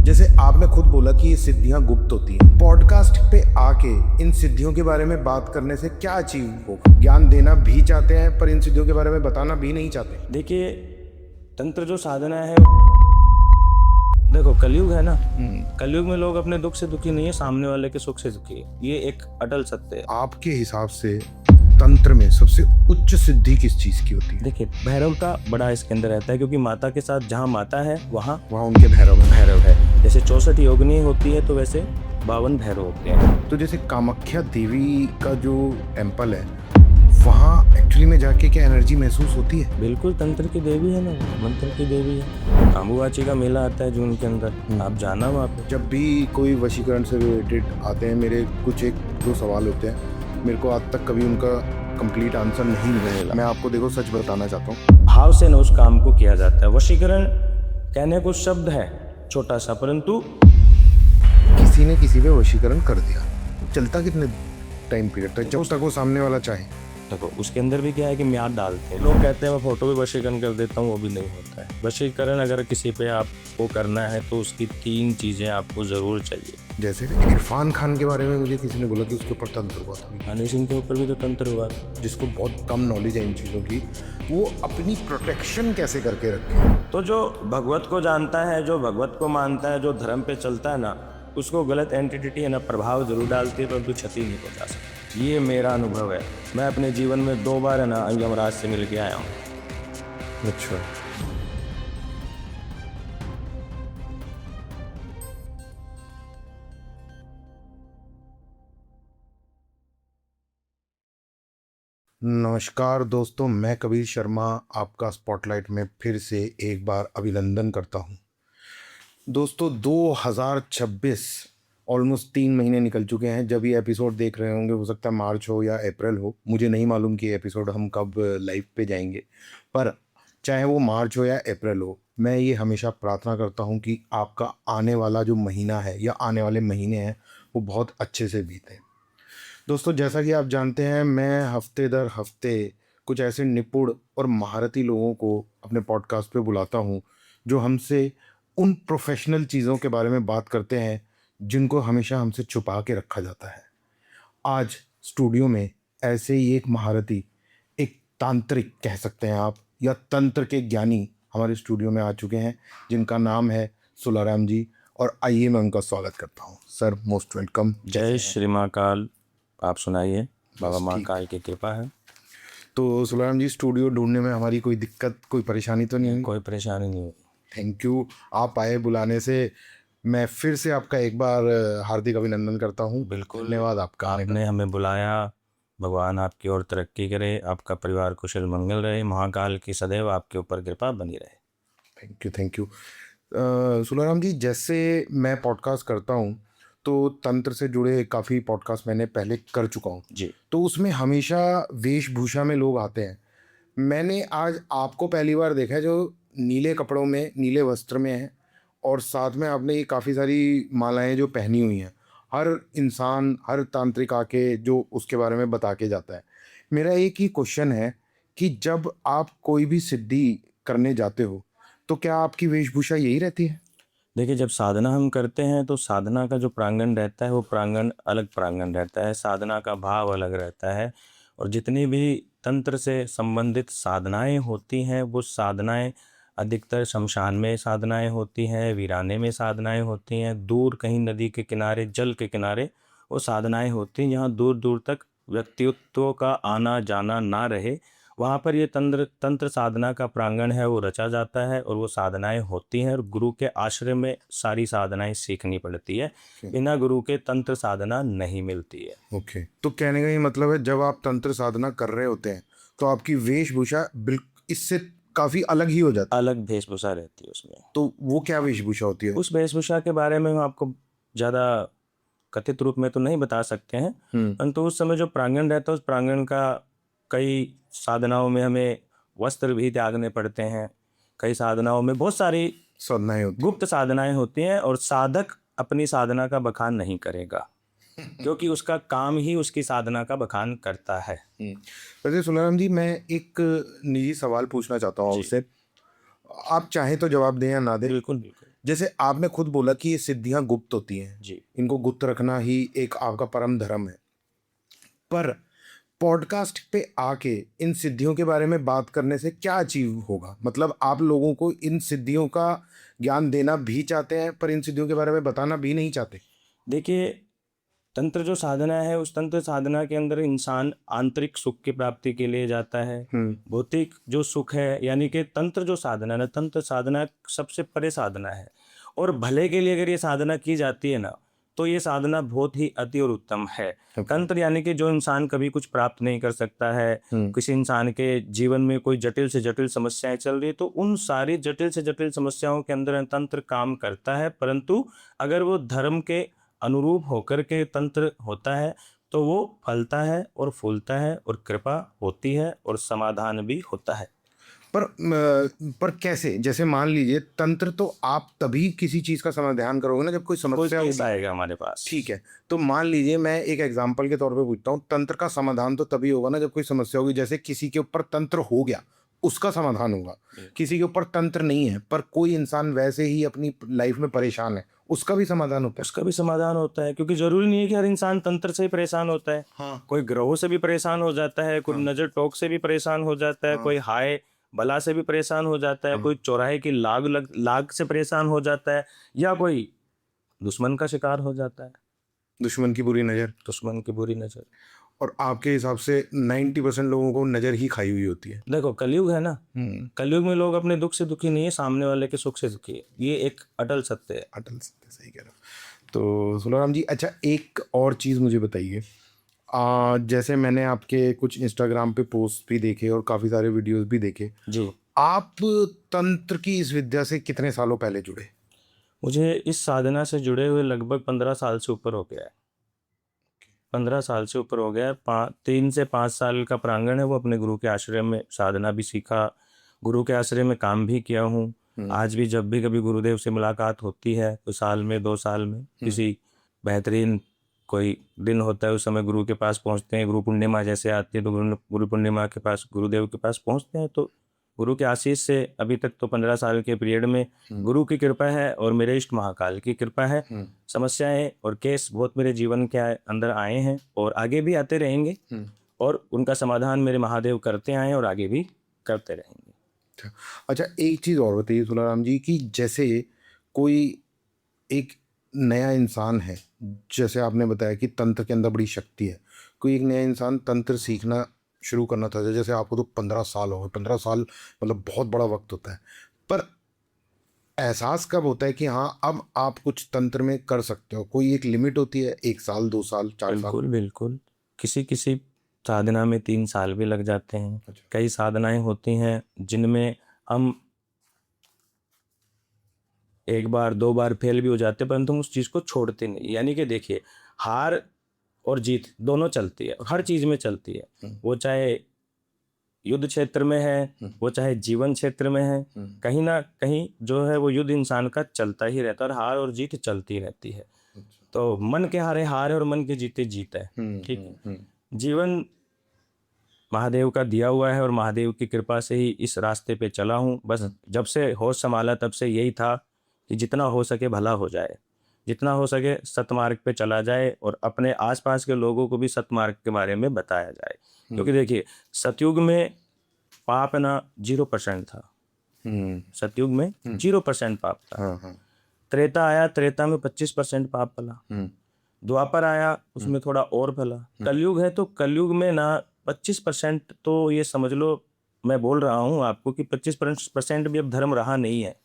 जैसे आपने खुद बोला कि ये सिद्धियां गुप्त होती हैं, पॉडकास्ट पे आके इन सिद्धियों के बारे में बात करने से क्या अचीव होगा? ज्ञान देना भी चाहते हैं पर इन सिद्धियों के बारे में बताना भी नहीं चाहते। देखिए, तंत्र जो साधना है, देखो कलयुग है ना, कलयुग में लोग अपने दुख से दुखी नहीं है, सामने वाले के सुख से दुखी है। ये एक अटल सत्य है। आपके हिसाब से तंत्र में सबसे उच्च सिद्धि किस चीज की होती है? देखिए, भैरव का बड़ा इसके अंदर रहता है, क्योंकि माता के साथ जहाँ माता है वहाँ उनके भैरव है। जैसे 64 योगिनी होती है तो वैसे 52 भैरव होते हैं। तो जैसे कामाख्या देवी का जो टेम्पल है, वहाँ एक्चुअली में जाके क्या एनर्जी महसूस होती है? बिल्कुल, तंत्र की देवी है ना, मंत्र की देवी है। अम्बुबाची का मेला आता है जून के अंदर, आप जाना वहाँ पे। जब भी कोई वशीकरण से रिलेटेड आते हैं, मेरे कुछ एक दो सवाल होते हैं, मेरे को आज तक कभी उनका कंप्लीट आंसर नहीं मिला। मैं आपको देखो सच बताना चाहता हूँ, भाव से न उस काम को किया जाता है। वशीकरण कहने को शब्द है छोटा सा, परंतु किसी ने किसी पे वशीकरण कर दिया, चलता कितने टाइम पीरियड तक, जब तक वो सामने वाला चाहे? देखो, उसके अंदर भी क्या है कि म्याद डालते हैं। लोग कहते हैं मैं फोटो पे वशीकरण कर देता हूँ, वो भी नहीं होता है। वशीकरण अगर किसी पे आपको करना है तो उसकी 3 चीजें आपको जरूर चाहिए। जैसे इरफान खान के बारे में मुझे किसी ने बोला कि उसके ऊपर तंत्र हुआ था। हनी सिंह के ऊपर भी तो तंत्र हुआ था। जिसको बहुत कम नॉलेज है इन चीज़ों की, वो अपनी प्रोटेक्शन कैसे करके रखे? तो जो भगवत को जानता है, जो भगवत को मानता है, जो धर्म पे चलता है ना, उसको गलत एंटिटी है ना प्रभाव जरूर डालती है, परंतु क्षति नहीं पहुंचा सकती। ये मेरा अनुभव है। मैं अपने जीवन में 2 बार है ना यमराज से मिल के आया हूँ। अच्छा, नमस्कार दोस्तों, मैं कबीर शर्मा आपका स्पॉटलाइट में फिर से एक बार अभिनंदन करता हूं। दोस्तों, 2026 ऑलमोस्ट 3 महीने निकल चुके हैं। जब ये एपिसोड देख रहे होंगे, हो सकता है मार्च हो या अप्रैल हो, मुझे नहीं मालूम कि ये एपिसोड हम कब लाइव पे जाएंगे, पर चाहे वो मार्च हो या अप्रैल हो, मैं ये हमेशा प्रार्थना करता हूँ कि आपका आने वाला जो महीना है या आने वाले महीने हैं वो बहुत अच्छे से बीते। दोस्तों, जैसा कि आप जानते हैं, मैं हफ्ते दर हफ्ते कुछ ऐसे निपुण और महारती लोगों को अपने पॉडकास्ट पे बुलाता हूँ जो हमसे उन प्रोफेशनल चीज़ों के बारे में बात करते हैं जिनको हमेशा हमसे छुपा के रखा जाता है। आज स्टूडियो में ऐसे ही एक महारती, एक तांत्रिक कह सकते हैं आप, या तंत्र के ज्ञानी हमारे स्टूडियो में आ चुके हैं, जिनका नाम है सुलाराम जी। और आइए मैं उनका स्वागत करता हूँ। Sir, most welcome. जय श्री महाकाल। आप सुनाइए। बाबा महाकाल की कृपा है। तो सुलाराम जी, स्टूडियो ढूंढने में हमारी कोई दिक्कत, कोई परेशानी तो नहीं हुई? कोई परेशानी नहीं हुई। थैंक यू, आप आए बुलाने से। मैं फिर से आपका एक बार हार्दिक अभिनंदन करता हूँ। बिल्कुल, धन्यवाद आपका। आपने हमें बुलाया। भगवान आपकी ओर तरक्की करे, आपका परिवार कुशल मंगल रहे, महाकाल की सदैव आपके ऊपर कृपा बनी रहे। Thank you, thank you. Sularam ji, जैसे मैं पॉडकास्ट करता हूँ तो तंत्र से जुड़े काफ़ी पॉडकास्ट मैंने पहले कर चुका हूँ जी। तो उसमें हमेशा वेशभूषा में लोग आते हैं। मैंने आज आपको पहली बार देखा है जो नीले कपड़ों में, नीले वस्त्र में है, और साथ में आपने ये काफ़ी सारी मालाएं जो पहनी हुई हैं। हर इंसान, हर तांत्रिक आके जो उसके बारे में बता के जाता है। मेरा एक ही क्वेश्चन है कि जब आप कोई भी सिद्धि करने जाते हो तो क्या आपकी वेशभूषा यही रहती है? देखिए, जब साधना हम करते हैं तो साधना का जो प्रांगण रहता है वो प्रांगण अलग प्रांगण रहता है, साधना का भाव अलग रहता है। और जितनी भी तंत्र से संबंधित साधनाएं होती हैं, वो साधनाएं अधिकतर शमशान में साधनाएं होती हैं, वीराने में साधनाएं होती हैं, दूर कहीं नदी के किनारे, जल के किनारे वो साधनाएं होती हैं, जहाँ दूर दूर तक व्यक्तित्व का आना जाना ना रहे। वहाँ पर ये तंत्र तंत्र साधना का प्रांगण है वो रचा जाता है और वो साधनाएं होती हैं, और गुरु के आश्रय में सारी साधनाएं सीखनी पड़ती है। बिना गुरु के तंत्र साधना नहीं मिलती है। ओके, तो कहने का ये मतलब है, जब आप तंत्र साधना कर रहे होते हैं तो आपकी वेशभूषा बिल्कुल इससे काफ़ी अलग ही हो जाती है? अलग वेशभूषा रहती है उसमें। तो वो क्या वेशभूषा होती है? उस वेशभूषा के बारे में हम आपको ज़्यादा कथित रूप में तो नहीं बता सकते हैं, परंतु उस समय जो प्रांगण रहता है, उस प्रांगण का कई साधनाओं में हमें वस्त्र भी त्यागने पड़ते हैं। कई साधनाओं में बहुत सारी साधनाएं होती गुप्त साधनाएं होती हैं, और साधक अपनी साधना का बखान नहीं करेगा, क्योंकि उसका काम ही उसकी साधना का बखान करता है। वैसे सुनाराम जी, मैं एक निजी सवाल पूछना चाहता हूँ आपसे। आप चाहें तो जवाब दें या ना दें। बिल्कुल बिल्कुल। जैसे आपने खुद बोला कि ये सिद्धियां गुप्त होती हैं, जी। इनको गुप्त रखना ही एक आपका परम धर्म है, पर पॉडकास्ट पे आके इन सिद्धियों के बारे में बात करने से क्या अचीव होगा? मतलब आप लोगों को इन सिद्धियों का ज्ञान देना भी चाहते हैं पर इन सिद्धियों के बारे में बताना भी नहीं चाहते? देखिए, तंत्र जो साधना है, उस तंत्र साधना के अंदर इंसान आंतरिक सुख की प्राप्ति के लिए जाता है। भौतिक जो सुख है, यानी कि तंत्र जो साधना है ना, तंत्र साधना सबसे परे साधना है, और भले के लिए अगर ये साधना की जाती है ना, तो ये साधना बहुत ही अति और उत्तम है। तंत्र यानी कि जो इंसान कभी कुछ प्राप्त नहीं कर सकता है, किसी इंसान के जीवन में कोई जटिल से जटिल समस्याएं चल रही है, तो उन सारी जटिल से जटिल समस्याओं के अंदर तंत्र काम करता है। परंतु अगर वो धर्म के अनुरूप होकर के तंत्र होता है तो वो फलता है और फूलता है और कृपा होती है और समाधान भी होता है। पर कैसे? जैसे मान लीजिए तंत्र तो आप तभी किसी चीज का समाधान करोगे ना जब कोई कोई समस्या केस होगी। आएगा हमारे पास। ठीक है, तो मान लीजिए मैं एक एग्जांपल के तौर पे पूछता हूँ, तंत्र का समाधान तो तभी होगा ना जब कोई समस्या होगी। जैसे किसी के ऊपर तंत्र हो गया, उसका समाधान होगा। किसी के ऊपर तंत्र नहीं है पर कोई इंसान वैसे ही अपनी लाइफ में परेशान है, उसका भी समाधान होता है। उसका भी समाधान होता है, क्योंकि जरूरी नहीं है कि हर इंसान तंत्र से ही परेशान होता है। हाँ। कोई ग्रहों से भी परेशान हो जाता है, कोई नजर टोक से भी परेशान हो जाता है, कोई हाय बला से भी परेशान हो जाता है, कोई चौराहे की लाग से परेशान हो जाता है, या कोई दुश्मन का शिकार हो जाता है। दुश्मन की बुरी नज़र। दुश्मन की बुरी नजर। और आपके हिसाब से 90% लोगों को नज़र ही खाई हुई होती है। देखो, कलयुग है ना, कलयुग में लोग अपने दुख से दुखी नहीं है, सामने वाले के सुख से दुखी है। ये एक अटल सत्य है। अटल सत्य, सही कह रहे हो। तो सुलाराम जी, अच्छा एक और चीज़ मुझे बताइए। जैसे मैंने आपके कुछ इंस्टाग्राम पे पोस्ट भी देखे और काफ़ी सारे वीडियोस भी देखे जी। आप तंत्र की इस विद्या से कितने सालों पहले जुड़े? मुझे इस साधना से जुड़े हुए लगभग 15 साल से ऊपर हो गया है। 15 साल से ऊपर हो गया है। 3 से 5 साल का प्रांगण है, वो अपने गुरु के आश्रय में साधना भी सीखा, गुरु के आश्रय में काम भी किया हूँ। आज भी जब भी कभी गुरुदेव से मुलाकात होती है, तो साल में 2 साल में किसी बेहतरीन कोई दिन होता है, उस समय गुरु के पास पहुँचते हैं। गुरु पूर्णिमा जैसे आती है तो गुरु पूर्णिमा के पास गुरुदेव के पास पहुँचते हैं। तो गुरु के आशीष से अभी तक तो 15 साल के पीरियड में गुरु की कृपा है और मेरे इष्ट महाकाल की कृपा है। समस्याएं और केस बहुत मेरे जीवन के अंदर आए हैं और आगे भी आते रहेंगे, और उनका समाधान मेरे महादेव करते आए और आगे भी करते रहेंगे। अच्छा एक चीज़ और बताइए सुलाराम जी, कि जैसे कोई एक नया इंसान है, जैसे आपने बताया कि तंत्र के अंदर बड़ी शक्ति है, कोई एक नया इंसान तंत्र सीखना शुरू करना था, जैसे आपको तो 15 साल हो गए। 15 साल मतलब बहुत बड़ा वक्त होता है, पर एहसास कब होता है कि हाँ अब आप कुछ तंत्र में कर सकते हो? कोई एक लिमिट होती है, 1 साल 2 साल 4 साल? बिल्कुल बिल्कुल। किसी किसी साधना में 3 साल भी लग जाते हैं। अच्छा। कई साधनाएं होती हैं जिनमें हम 1 बार 2 बार फेल भी हो जाते हैं, परंतु हम उस चीज़ को छोड़ते नहीं। यानी कि देखिए, हार और जीत दोनों चलती है, हर चीज़ में चलती है। वो चाहे युद्ध क्षेत्र में है, वो चाहे जीवन क्षेत्र में है, कहीं ना कहीं जो है वो युद्ध इंसान का चलता ही रहता है, और हार और जीत चलती रहती है। तो मन के हारे हार है और मन के जीते जीत है। ठीक। जीवन महादेव का दिया हुआ है और महादेव की कृपा से ही इस रास्ते पे चला हूँ। बस जब से होश संभाला तब से यही था कि जितना हो सके भला हो जाए, जितना हो सके सतमार्ग पे चला जाए, और अपने आसपास के लोगों को भी सतमार्ग के बारे में बताया जाए। क्योंकि देखिए, सतयुग में पाप ना 0% था। सतयुग में 0% पाप था। त्रेता आया, त्रेता में 25% पाप फला। द्वापर आया, उसमें थोड़ा और फला। कलयुग है तो कलयुग में ना 25%, तो ये समझ लो, मैं बोल रहा हूँ आपको कि 25% भी अब धर्म रहा नहीं है।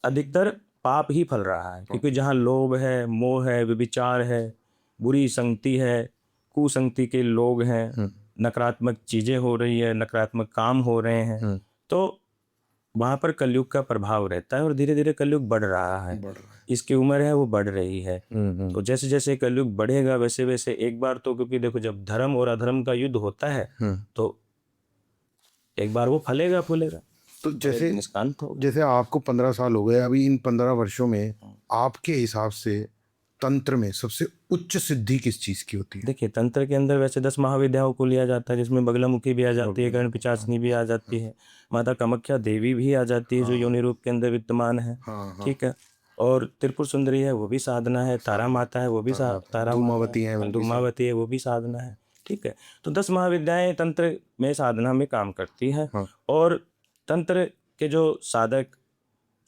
अधिकतर पाप ही फल रहा है, क्योंकि जहाँ लोभ है, मोह है, व्यभिचार है, बुरी संगति है, कुसंगति के लोग हैं, नकारात्मक चीजें हो रही है, नकारात्मक काम हो रहे हैं, तो वहां पर कलयुग का प्रभाव रहता है। और धीरे धीरे कलयुग बढ़ रहा है, इसकी उम्र है वो बढ़ रही है। तो जैसे जैसे कलयुग बढ़ेगा वैसे वैसे एक बार तो, क्योंकि देखो जब धर्म और अधर्म का युद्ध होता है तो एक बार वो फलेगा फूलेगा। तो जैसे आपको 15 साल हो गए, अभी इन 15 वर्षों में आपके हिसाब से तंत्र में सबसे उच्च सिद्धि किस चीज की होती है? देखिए, तंत्र के अंदर वैसे 10 महाविद्याओं को लिया जाता है, जिसमें बगलामुखी भी आ जाती है, कर्ण पिचासनी भी आ जाती है, माता कामाख्या देवी भी आ जाती है जो योनि रूप के अंदर विद्यमान है। हाँ हाँ। ठीक है। और त्रिपुर सुंदरी है, वो भी साधना है। तारा माता है, वो भी तारा धूमावती है, वो भी धूमावती है, वो भी साधना है। ठीक है। तो 10 महाविद्याएं तंत्र में साधना में काम करती है। हाँ। और तंत्र के जो साधक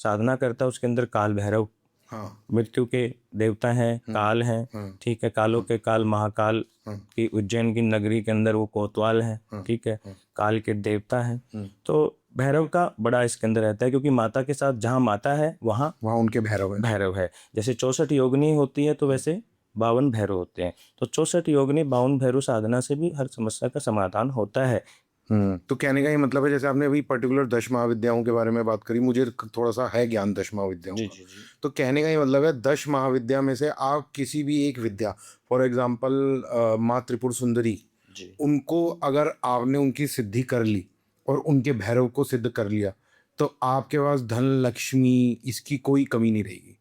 साधना करता है उसके अंदर काल भैरव हाँ मृत्यु के देवता हैं, काल हैं। ठीक है। कालों के काल महाकाल की उज्जैन की नगरी के अंदर वो कोतवाल है। ठीक है। काल के देवता हैं। तो भैरव का बड़ा इसके अंदर रहता है, क्योंकि माता के साथ जहाँ माता है वहाँ उनके भैरव है। भैरव है। जैसे 64 योगिनी होती है तो वैसे 52 भैरव होते हैं। तो 64 योगिनी 52 भैरव साधना से भी हर समस्या का समाधान होता है। तो कहने का ये मतलब है, जैसे आपने अभी पर्टिकुलर 10 महाविद्याओं के बारे में बात करी, मुझे थोड़ा सा है ज्ञान 10 महाविद्याओं जी का। जी जी। तो कहने का ये मतलब है 10 महाविद्या में से आप किसी भी एक विद्या, फॉर एग्जाम्पल माँ त्रिपुर सुंदरी, जी। उनको अगर आपने उनकी सिद्धि कर ली और उनके भैरव को सिद्ध कर लिया तो आपके पास धन लक्ष्मी इसकी कोई कमी नहीं रहेगी।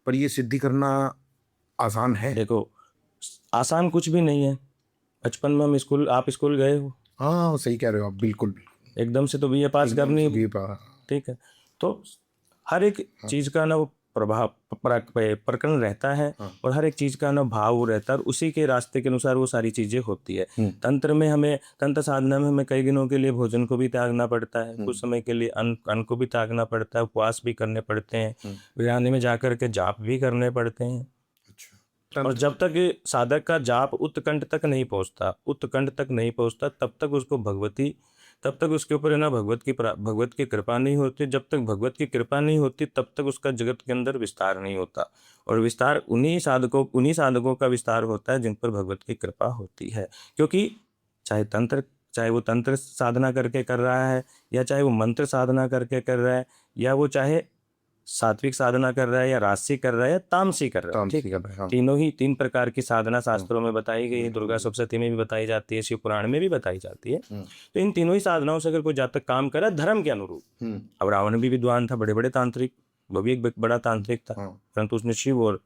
पर ये सिद्धि करना आसान है? देखो, आसान कुछ भी नहीं है। बचपन में हम आप स्कूल गए हो? हाँ सही कह रहे हो आप, बिल्कुल एकदम से तो बीए पास करनी। बिल्कुल। ठीक है। तो हर एक चीज का ना वो प्रभाव प्रकरण रहता है। और हर एक चीज का ना भाव रहता है, और उसी के रास्ते के अनुसार वो सारी चीजें होती है। तंत्र में हमें, तंत्र साधना में हमें कई दिनों के लिए भोजन को भी त्यागना पड़ता है, कुछ समय के लिए अन्न को भी त्यागना पड़ता है, उपवास भी करने पड़ते हैं, वीराने में जाकर के जाप भी करने पड़ते हैं। और जब तक ये साधक का जाप उत्कंठ तक नहीं पहुंचता तब तक उसको तब तक उसके ऊपर है ना भगवत की कृपा नहीं होती। जब तक भगवत की कृपा नहीं होती तब तक उसका जगत के अंदर विस्तार नहीं होता। और विस्तार उन्हीं साधकों का विस्तार होता है जिन पर भगवत की कृपा होती है। क्योंकि चाहे वो तंत्र साधना करके कर रहा है, या चाहे वो मंत्र साधना करके कर रहा है, या वो चाहे सात्विक साधना कर रहा है, या राजसी कर रहा है, या तामसी कर रहा है। ठीक है। तीनों ही 3 प्रकार की साधना शास्त्रों में बताई गई है। दुर्गा सप्तशती में भी बताई जाती है, शिव पुराण में भी बताई जाती है। तो इन तीनों ही साधनाओं से अगर कोई जातक काम करे धर्म के अनुरूप। अब रावण भी विद्वान था, बड़े बड़े तांत्रिक, वो भी एक बड़ा तांत्रिक था, परंतु उसने शिव और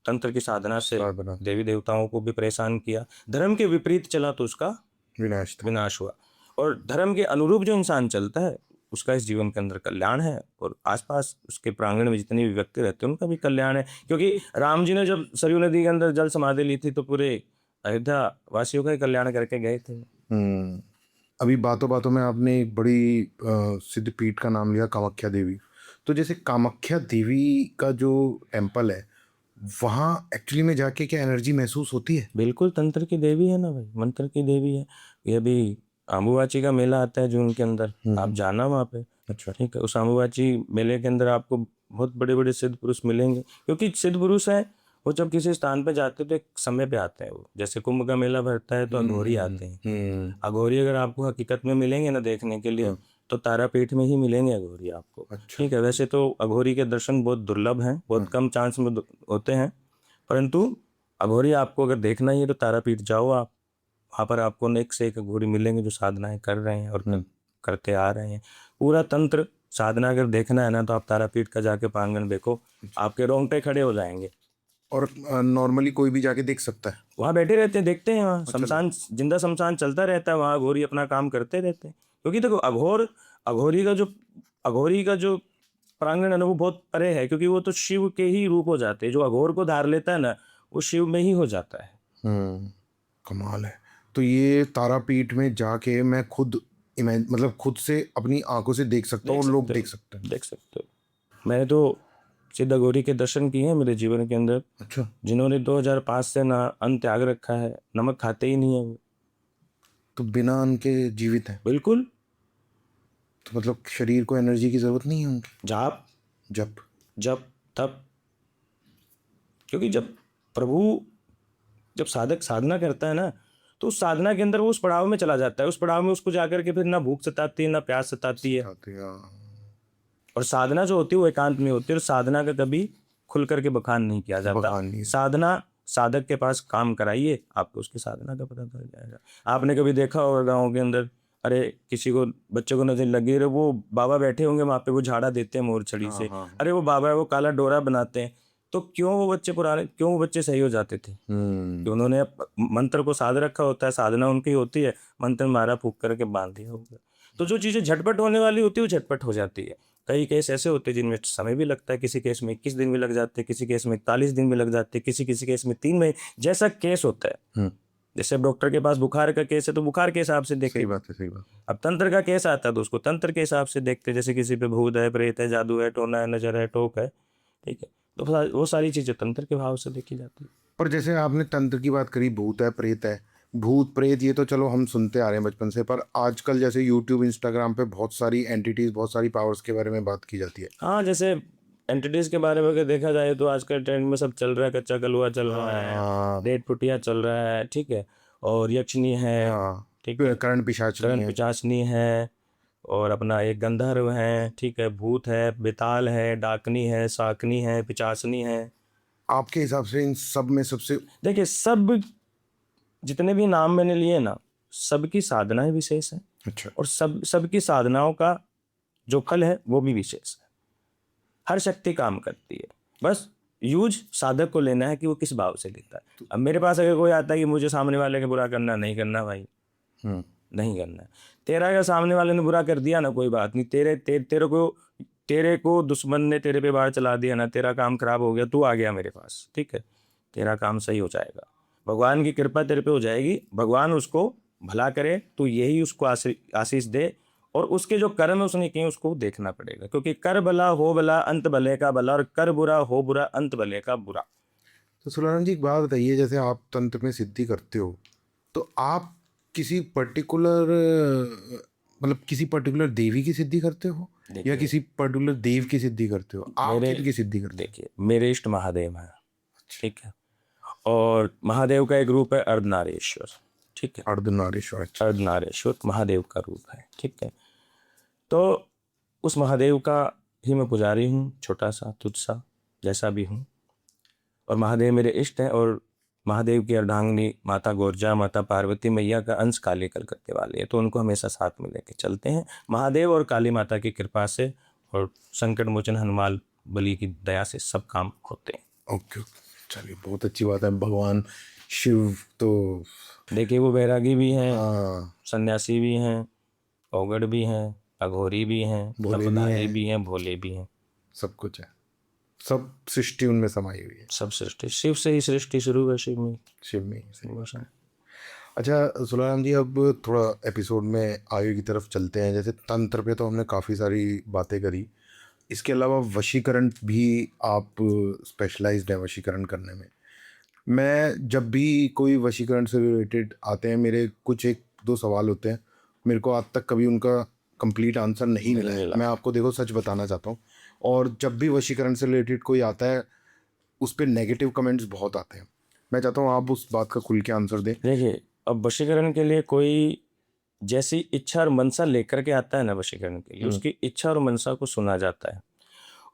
तंत्र की साधना से देवी देवताओं को भी परेशान किया। धर्म के विपरीत चला तो उसका विनाश हुआ। और धर्म के अनुरूप जो इंसान चलता है उसका इस जीवन के अंदर कल्याण है, और आसपास उसके प्रांगण में जितने भी व्यक्ति रहते हैं उनका भी कल्याण है। क्योंकि राम जी ने जब सरयू नदी के अंदर जल समाधि ली थी तो पूरे अयोध्या वासियों का ही कल्याण करके गए थे। अभी बातों बातों में आपने एक बड़ी सिद्ध पीठ का नाम लिया, कामाख्या देवी। तो जैसे कामाख्या देवी का जो टेम्पल है वहाँ एक्चुअली में जाके क्या एनर्जी महसूस होती है? बिल्कुल, तंत्र की देवी है ना भाई, मंत्र की देवी है। ये अभी अम्बुबाची का मेला आता है जून के अंदर, आप जाना वहाँ पे। अच्छा। ठीक है। उस अम्बुबाची मेले के अंदर आपको बहुत बड़े बड़े सिद्ध पुरुष मिलेंगे, क्योंकि सिद्ध पुरुष हैं वो जब किसी स्थान पे जाते हैं तो एक समय पे आते हैं। वो जैसे कुंभ का मेला भरता है तो अघोरी आते हैं। अघोरी अगर आपको हकीकत में मिलेंगे ना देखने के लिए तो तारापीठ में ही मिलेंगे अघोरी आपको। ठीक है। वैसे तो अघोरी के दर्शन बहुत दुर्लभ हैं, बहुत कम चांस में होते हैं, परंतु अघोरी आपको अगर देखना ही है तो तारापीठ जाओ आप, वहाँ पर आपको एक से एक अघोरी मिलेंगे जो साधनाएं कर रहे हैं और करते आ रहे हैं। पूरा तंत्र साधना अगर देखना है ना तो आप तारापीठ का जाके प्रांगण देखो, आपके रोंगटे खड़े हो जाएंगे। और नॉर्मली कोई भी जाके देख सकता है? वहाँ बैठे रहते हैं, देखते हैं, वहाँ शमशान, जिंदा शमशान चलता रहता है, वहाँ अघोरी अपना काम करते रहते हैं। क्योंकि देखो अघोरी का जो प्रांगण है ना वो बहुत परे है, क्योंकि वो तो शिव के ही रूप हो जाते हैं। जो अघोर को धार लेता है ना वो शिव में ही हो जाता है। कमाल है। तो ये तारापीठ में जाके मैं खुद खुद से अपनी आंखों से देख सकता हूँ और लोग देख सकते हो। मैंने तो सिद्ध अघोरी के दर्शन किए हैं मेरे जीवन के अंदर। अच्छा। जिन्होंने 2005 से ना अन्न त्याग रखा है, नमक खाते ही नहीं है वो। तो बिना अन्न के जीवित है? बिल्कुल। तो मतलब शरीर को एनर्जी की जरूरत नहीं है उनकी? जब तब, क्योंकि जब साधक साधना करता है ना तो उस साधना के अंदर वो उस पड़ाव में चला जाता है। उस पड़ाव में उसको जाकर के फिर ना भूख सताती है ना प्यास सताती है। और साधना जो होती है वो एकांत में होती है, और साधना का कभी खुल करके बखान नहीं किया जाता। साधना साधक के पास काम कराइए, आपको उसकी साधना का पता चल जाएगा। आपने कभी देखा होगा गाँव के अंदर, अरे किसी को बच्चे को नजर लगी रहे, वो बाबा बैठे होंगे वहाँ पे, वो झाड़ा देते हैं मोर छड़ी से। अरे वो बाबा है, वो काला डोरा बनाते हैं। तो क्यों वो बच्चे सही हो जाते थे? कि उन्होंने मंत्र को साध रखा होता है, साधना उनकी होती है, मंत्र मारा, फूक करके बांध दिया होगा। तो जो चीज़ें झटपट होने वाली होती है वो झटपट हो जाती है। कई केस ऐसे होते हैं जिनमें समय भी लगता है, किसी केस में 21 दिन भी लग जाते हैं, किसी केस में 41 दिन भी लग जाते हैं, किसी किसी केस में 3 महीने, जैसा केस होता है। जैसे अब डॉक्टर के पास बुखार का केस है तो बुखार के हिसाब से देखते, सही बात है, सही बात। अब तंत्र का केस आता है तो उसको तंत्र के हिसाब से देखते, जैसे किसी पे भूत है, प्रेत है, जादू है, टोना है, नजर है, टोक है, ठीक है, तो वो सारी चीजें तंत्र के भाव से देखी जाती है। पर जैसे आपने तंत्र की बात करी, भूत है, प्रेत है, भूत प्रेत ये तो चलो हम सुनते आ रहे हैं बचपन से, पर आजकल जैसे यूट्यूब इंस्टाग्राम पे बहुत सारी एंटिटीज, बहुत सारी पावर्स के बारे में बात की जाती है। हाँ, जैसे एंटिटीज के बारे में अगर देखा जाए तो आजकल ट्रेंड में सब चल रहा है, कच्चा कलुआ चल रहा है, हाँ रेत पुटिया चल रहा है, ठीक है, और यक्षनी है, हाँ, ठीक है, करण पिशाच नहीं करण है। पिचासनी है, और अपना एक गंधर्व है, ठीक है, भूत है, बेताल है, डाकनी है, साकनी है, पिचासनी है। आपके हिसाब से इन सब में सबसे देखिए, सब जितने भी नाम मैंने लिए ना, सबकी साधनाएं विशेष है, अच्छा, और सबकी साधनाओं का जो फल है वो भी विशेष है। हर शक्ति काम करती है, बस यूज साधक को लेना है कि वो किस भाव से लेता है। अब मेरे पास अगर कोई आता है कि मुझे सामने वाले के बुरा करना, नहीं करना भाई, नहीं करना है। तेरा अगर सामने वाले ने बुरा कर दिया ना, कोई बात नहीं, तेरे को दुश्मन ने तेरे पे बाढ़ चला दिया ना, तेरा काम खराब हो गया, तू आ गया मेरे पास, ठीक है, तेरा काम सही हो जाएगा, भगवान की कृपा तेरे पे हो जाएगी, भगवान उसको भला करे, तू यही उसको आशीष दे, और उसके जो कर्म है उसने किए उसको देखना पड़ेगा, क्योंकि कर भला हो भला अंत भले का भला, और कर बुरा हो बुरा अंत भले का बुरा। तो सुलाराम जी एक बात बताइए, जैसे आप तंत्र में सिद्धि करते हो तो आप किसी पर्टिकुलर मतलब किसी पर्टिकुलर देवी की सिद्धि करते हो या किसी पर्टिकुलर देव की सिद्धि करते हो? आप किनकी सिद्धि करते देखिए, मेरे इष्ट महादेव हैं, ठीक है, और महादेव का एक रूप है अर्धनारीश्वर, ठीक है, हो? अर्धनारीश्वर। अच्छा, अर्धनारीश्वर महादेव का रूप है, ठीक है, तो उस महादेव का ही मैं पुजारी हूँ, छोटा सा तुच्छ सा जैसा भी हूँ, और महादेव मेरे इष्ट हैं, और महादेव की अर्धांगिनी माता गोरजा, माता पार्वती मैया का अंश काली कलकत्ते वाले है, तो उनको हमेशा साथ में लेके चलते हैं। महादेव और काली माता की कृपा से और संकट मोचन हनुमान बली की दया से सब काम होते हैं। ओके, चलिए बहुत अच्छी बात है। भगवान शिव तो देखिए, वो बैरागी भी हैं, हाँ, सन्यासी भी हैं, औगड़ भी हैं, अघोरी भी हैं, भोले भी तपधारी हैं, भी हैं, भोले भी हैं, सब कुछ है, सब सृष्टि उनमें समाई हुई है। सब सृष्टि, शिव से ही सृष्टि शुरू है, शिव में शिव में ही, सही। बस है। अच्छा सुलाराम जी, अब थोड़ा एपिसोड में आगे की तरफ चलते हैं। जैसे तंत्र पे तो हमने काफ़ी सारी बातें करी, इसके अलावा वशीकरण भी आप स्पेशलाइज्ड हैं वशीकरण करने में। मैं जब भी कोई वशीकरण से रिलेटेड आते हैं, मेरे कुछ एक दो सवाल होते हैं, मेरे को आज तक कभी उनका कंप्लीट आंसर नहीं मिला है। मैं आपको देखो सच बताना चाहता हूँ, और जब भी वशीकरण से रिलेटेड कोई आता है उस पर नेगेटिव कमेंट्स बहुत आते हैं। मैं चाहता हूँ आप उस बात का खुल के आंसर दें। देखिए, अब वशीकरण के लिए कोई जैसी इच्छा और मनसा लेकर के आता है ना, वशीकरण के लिए उसकी इच्छा और मनसा को सुना जाता है,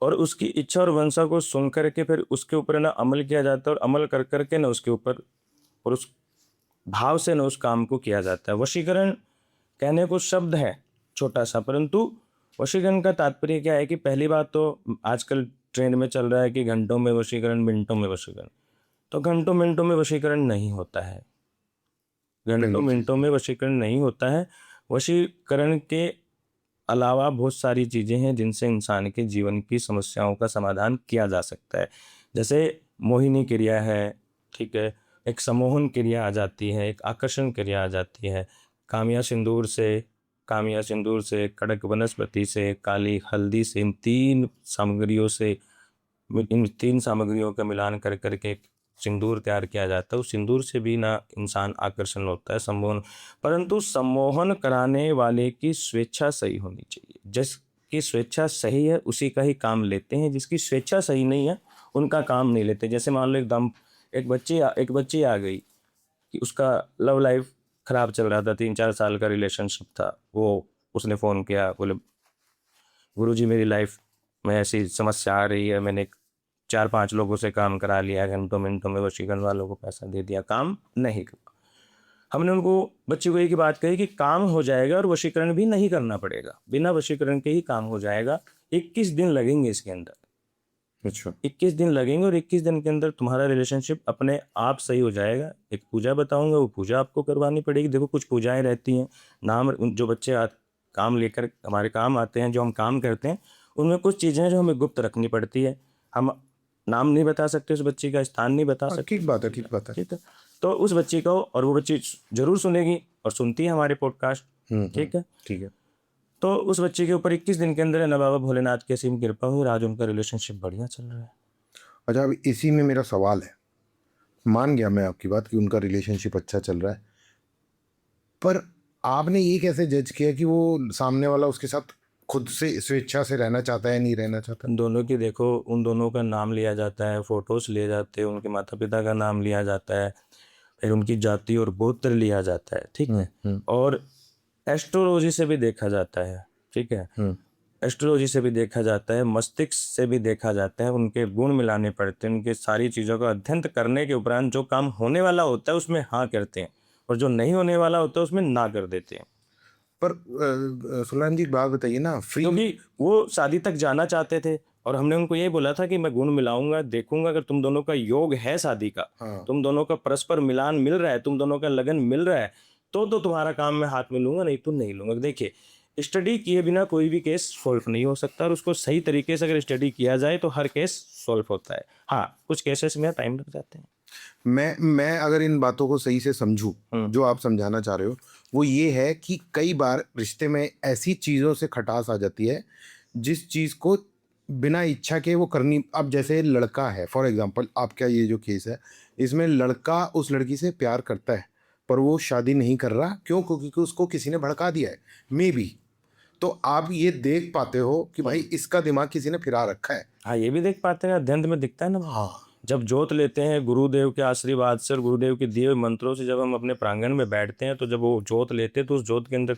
और उसकी इच्छा और मनसा को सुन करके फिर उसके ऊपर ना अमल किया जाता है, और अमल कर करके ना उसके ऊपर और उस भाव से ना उस काम को किया जाता है। वशीकरण कहने को शब्द है छोटा सा, परंतु वशीकरण का तात्पर्य क्या है कि पहली बात तो आजकल ट्रेंड में चल रहा है कि घंटों में वशीकरण, मिनटों में वशीकरण, तो घंटों मिनटों में वशीकरण नहीं होता है, घंटों मिनटों में वशीकरण नहीं होता है। वशीकरण के अलावा बहुत सारी चीज़ें हैं जिनसे इंसान के जीवन की समस्याओं का समाधान किया जा सकता है। जैसे मोहिनी क्रिया है, ठीक है, एक सम्मोहन क्रिया आ जाती है, एक आकर्षण क्रिया आ जाती है, कामिया सिंदूर से, कड़क वनस्पति से, काली हल्दी से, इन तीन सामग्रियों का मिलान कर करके सिंदूर तैयार किया जाता है। उस सिंदूर से भी ना इंसान आकर्षण होता है, सम्मोहन, परंतु सम्मोहन कराने वाले की स्वेच्छा सही होनी चाहिए। जिसकी स्वेच्छा सही है उसी का ही काम लेते हैं, जिसकी स्वेच्छा सही नहीं है उनका काम नहीं लेते। जैसे मान लो एक बच्ची आ गई कि उसका लव लाइफ खराब चल रहा था, 3-4 साल का रिलेशनशिप था, वो उसने फ़ोन किया, बोले गुरुजी मेरी लाइफ में ऐसी समस्या आ रही है, मैंने 4-5 लोगों से काम करा लिया, घंटों मिनटों में वशीकरण वालों को पैसा दे दिया, काम नहीं हुआ। हमने उनको बच्चे को एक ही बात कही कि काम हो जाएगा और वशीकरण भी नहीं करना पड़ेगा, बिना वशीकरण के ही काम हो जाएगा, 21 दिन लगेंगे इसके अंदर। अच्छा 21 दिन लगेंगे और 21 दिन के अंदर तुम्हारा रिलेशनशिप अपने आप सही हो जाएगा। एक पूजा बताऊंगा, वो पूजा आपको करवानी पड़ेगी। देखो कुछ पूजाएं रहती हैं, जो बच्चे काम लेकर हमारे काम आते हैं, जो हम काम करते हैं, उनमें कुछ चीज़ें हैं जो हमें गुप्त रखनी पड़ती है। हम नाम नहीं बता सकते उस बच्ची का, स्थान नहीं बता हाँ, सकते। ठीक बात है, ठीक बात है। ठीक है, तो उस बच्ची को, और वो बच्ची जरूर सुनेगी और सुनती है हमारे पॉडकास्ट। ठीक है, ठीक है। तो उस बच्चे के ऊपर 21 दिन के अंदर है ना बाबा भोलेनाथ की असीम कृपा हुई और आज उनका रिलेशनशिप बढ़िया चल रहा है। अच्छा, अब इसी में मेरा सवाल है, मान गया मैं आपकी बात कि उनका रिलेशनशिप अच्छा चल रहा है, पर आपने ये कैसे जज किया कि वो सामने वाला उसके साथ खुद से स्वेच्छा से रहना चाहता है, नहीं रहना चाहता? दोनों की देखो, उन दोनों का नाम लिया जाता है, फोटोज लिए जाते हैं, उनके माता पिता का नाम लिया जाता है, फिर उनकी जाति और गोत्र लिया जाता है। ठीक है, और एस्ट्रोलॉजी से भी देखा जाता है। ठीक है, एस्ट्रोलॉजी से भी देखा जाता है, मस्तिष्क से भी देखा जाता है, उनके गुण मिलाने पड़ते हैं, उनके सारी चीज़ों का अध्ययन करने के उपरांत जो काम होने वाला होता है उसमें हाँ करते हैं और जो नहीं होने वाला होता है उसमें ना कर देते हैं। पर सुलान जी एक बात बताइए ना, फ्री क्योंकि वो शादी तक जाना चाहते थे और हमने उनको यही बोला था कि मैं गुण मिलाऊंगा, देखूंगा अगर तुम दोनों का योग है शादी का, हाँ। तुम दोनों का परस्पर मिलान मिल रहा है, तुम दोनों का लगन मिल रहा है, तो तुम्हारा काम मैं हाथ में लूंगा, नहीं तो नहीं लूंगा। देखिए, स्टडी किए बिना कोई भी केस सॉल्व नहीं हो सकता और उसको सही तरीके से अगर स्टडी किया जाए तो हर केस सॉल्व होता है। हाँ, कुछ केसेस में टाइम लग जाते हैं। मैं अगर इन बातों को सही से समझूं, जो आप समझाना चाह रहे हो, वो ये है कि कई बार रिश्ते में ऐसी चीज़ों से खटास आ जाती है जिस चीज़ को बिना इच्छा के वो करनी। अब जैसे लड़का है, फॉर एग्जांपल आपका ये जो केस है, इसमें लड़का उस लड़की से प्यार करता है पर वो शादी नहीं कर रहा, क्यों? क्योंकि उसको किसी ने भड़का दिया है, मे बी। तो आप ये देख पाते हो कि भाई इसका दिमाग किसी ने फिरा रखा है। हाँ, ये भी देख पाते हैं, अध्ययन में दिखता है ना। हाँ, जब जोत लेते हैं गुरुदेव के आशीर्वाद से और गुरुदेव के दिए हुए मंत्रों से, जब हम अपने प्रांगण में बैठते हैं, तो जब वो जोत लेते हैं तो उस जोत के अंदर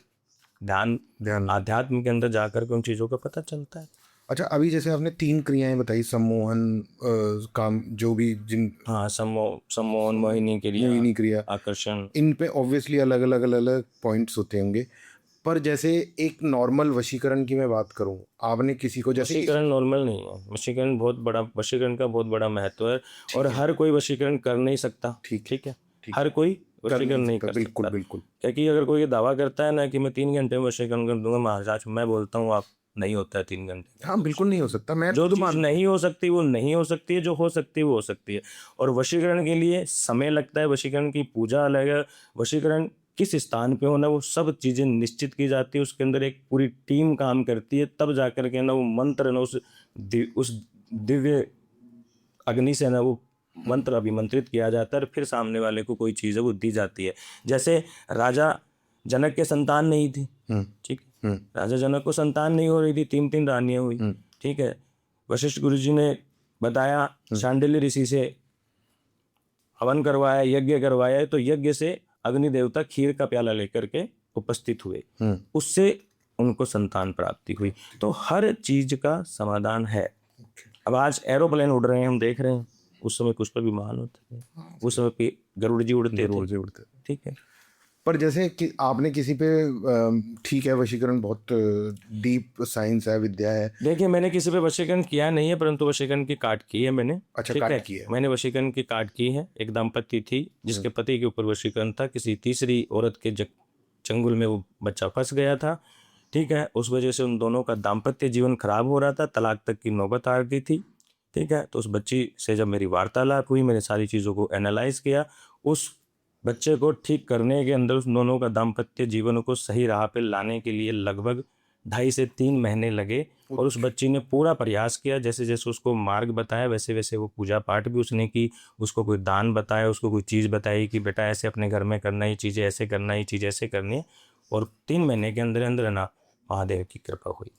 ध्यान आध्यात्म के अंदर जाकर के उन चीज़ों का पता चलता है। अच्छा, अभी जैसे आपने 3 क्रियाएं बताई, सम्मोहन, काम, जो भी जिन, हाँ, सम्मोहन, मोहिनी क्रिया, मोहिनी क्रिया, आकर्षण, इन पे ऑब्वियसली अलग अलग अलग अलग पॉइंट्स होते होंगे। पर जैसे एक नॉर्मल वशीकरण की मैं बात करूं, आपने किसी को जैसे वशीकरण नॉर्मल नहीं है। वशीकरण का बहुत बड़ा महत्व है और हर कोई वशीकरण कर नहीं सकता। ठीक है, हर कोई वशीकरण नहीं कर बिल्कुल सकता। बिल्कुल। क्योंकि अगर कोई ये दावा करता है ना कि मैं 3 घंटे में वशीकरण कर दूंगा, महाराज मैं बोलता हूँ आप, नहीं होता है 3 घंटे। हाँ, बिल्कुल नहीं हो सकता। मैं जो चीज नहीं हो सकती वो नहीं हो सकती है, जो हो सकती है वो हो सकती है। और वशीकरण के लिए समय लगता है, वशीकरण की पूजा अलग है, वशीकरण किस स्थान पे होना, वो सब चीजें निश्चित की जाती है, उसके अंदर एक पूरी टीम काम करती है, तब जाकर के ना वो मंत्र ना उस दिव्य अग्नि से ना वो मंत्र अभिमंत्रित किया जाता है और फिर सामने वाले को कोई चीज़ है वो दी जाती है। जैसे राजा जनक के संतान नहीं थी, ठीक, राजा जनक को संतान नहीं हो रही थी, 3 रानियां हुई। ठीक है, वशिष्ठ गुरु जी ने बताया, शांडिल्य ऋषि से हवन करवाया, यज्ञ करवाया, तो यज्ञ से अग्नि देवता खीर का प्याला लेकर के उपस्थित हुए, उससे उनको संतान प्राप्ति हुई। तो हर चीज का समाधान है। अब आज एरोप्लेन उड़ रहे हैं, हम देख रहे हैं, उस समय पुष्पक विमान होते थे, उस समय पे गरुड़ जी उड़ते थे। ठीक है, पर जैसे कि आपने किसी पे, ठीक है, वशीकरण बहुत डीप साइंस है, विद्या है। देखिए, मैंने किसी पे वशीकरण किया नहीं है, परंतु वशीकरण की काट की है मैंने। अच्छा, ठीक काट है, की है। मैंने वशीकरण की काट की है। एक दाम्पत्य थी जिसके पति के ऊपर वशीकरण था, किसी तीसरी औरत के चंगुल में वो बच्चा फंस गया था। ठीक है, उस वजह से उन दोनों का दाम्पत्य जीवन खराब हो रहा था, तलाक तक की नौबत आ गई थी। ठीक है, तो उस बच्ची से जब मेरी वार्तालाप हुई, मैंने सारी चीज़ों को एनालाइज किया, उस बच्चे को ठीक करने के अंदर उस दोनों का दाम्पत्य जीवन को सही राह पे लाने के लिए लगभग 2.5 से 3 महीने लगे। और उस बच्ची ने पूरा प्रयास किया, जैसे जैसे उसको मार्ग बताया वैसे वैसे वो पूजा पाठ भी उसने की, उसको कोई दान बताया, उसको कोई चीज़ बताई कि बेटा ऐसे अपने घर में करना, ये चीज़ें ऐसे करना, ये चीज़ ऐसे करनी है। और 3 महीने के अंदर अंदर ना महादेव की कृपा हुई।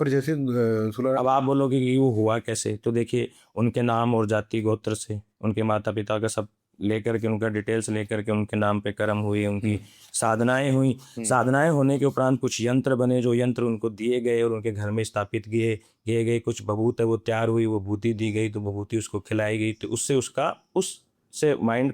पर जैसे अब आप बोलोगे कि वो हुआ कैसे, तो देखिए, उनके नाम और जाति गोत्र से, उनके माता पिता का सब लेकर के, उनका डिटेल्स लेकर के उनके नाम पे कर्म हुए, उनकी साधनाएं हुई। साधनाएं होने के उपरांत कुछ यंत्र बने, जो यंत्र उनको दिए गए और उनके घर में स्थापित किए गए। कुछ बभूत है वो तैयार हुई, वो भूति दी गई, तो बभूति उसको खिलाई गई, तो उससे माइंड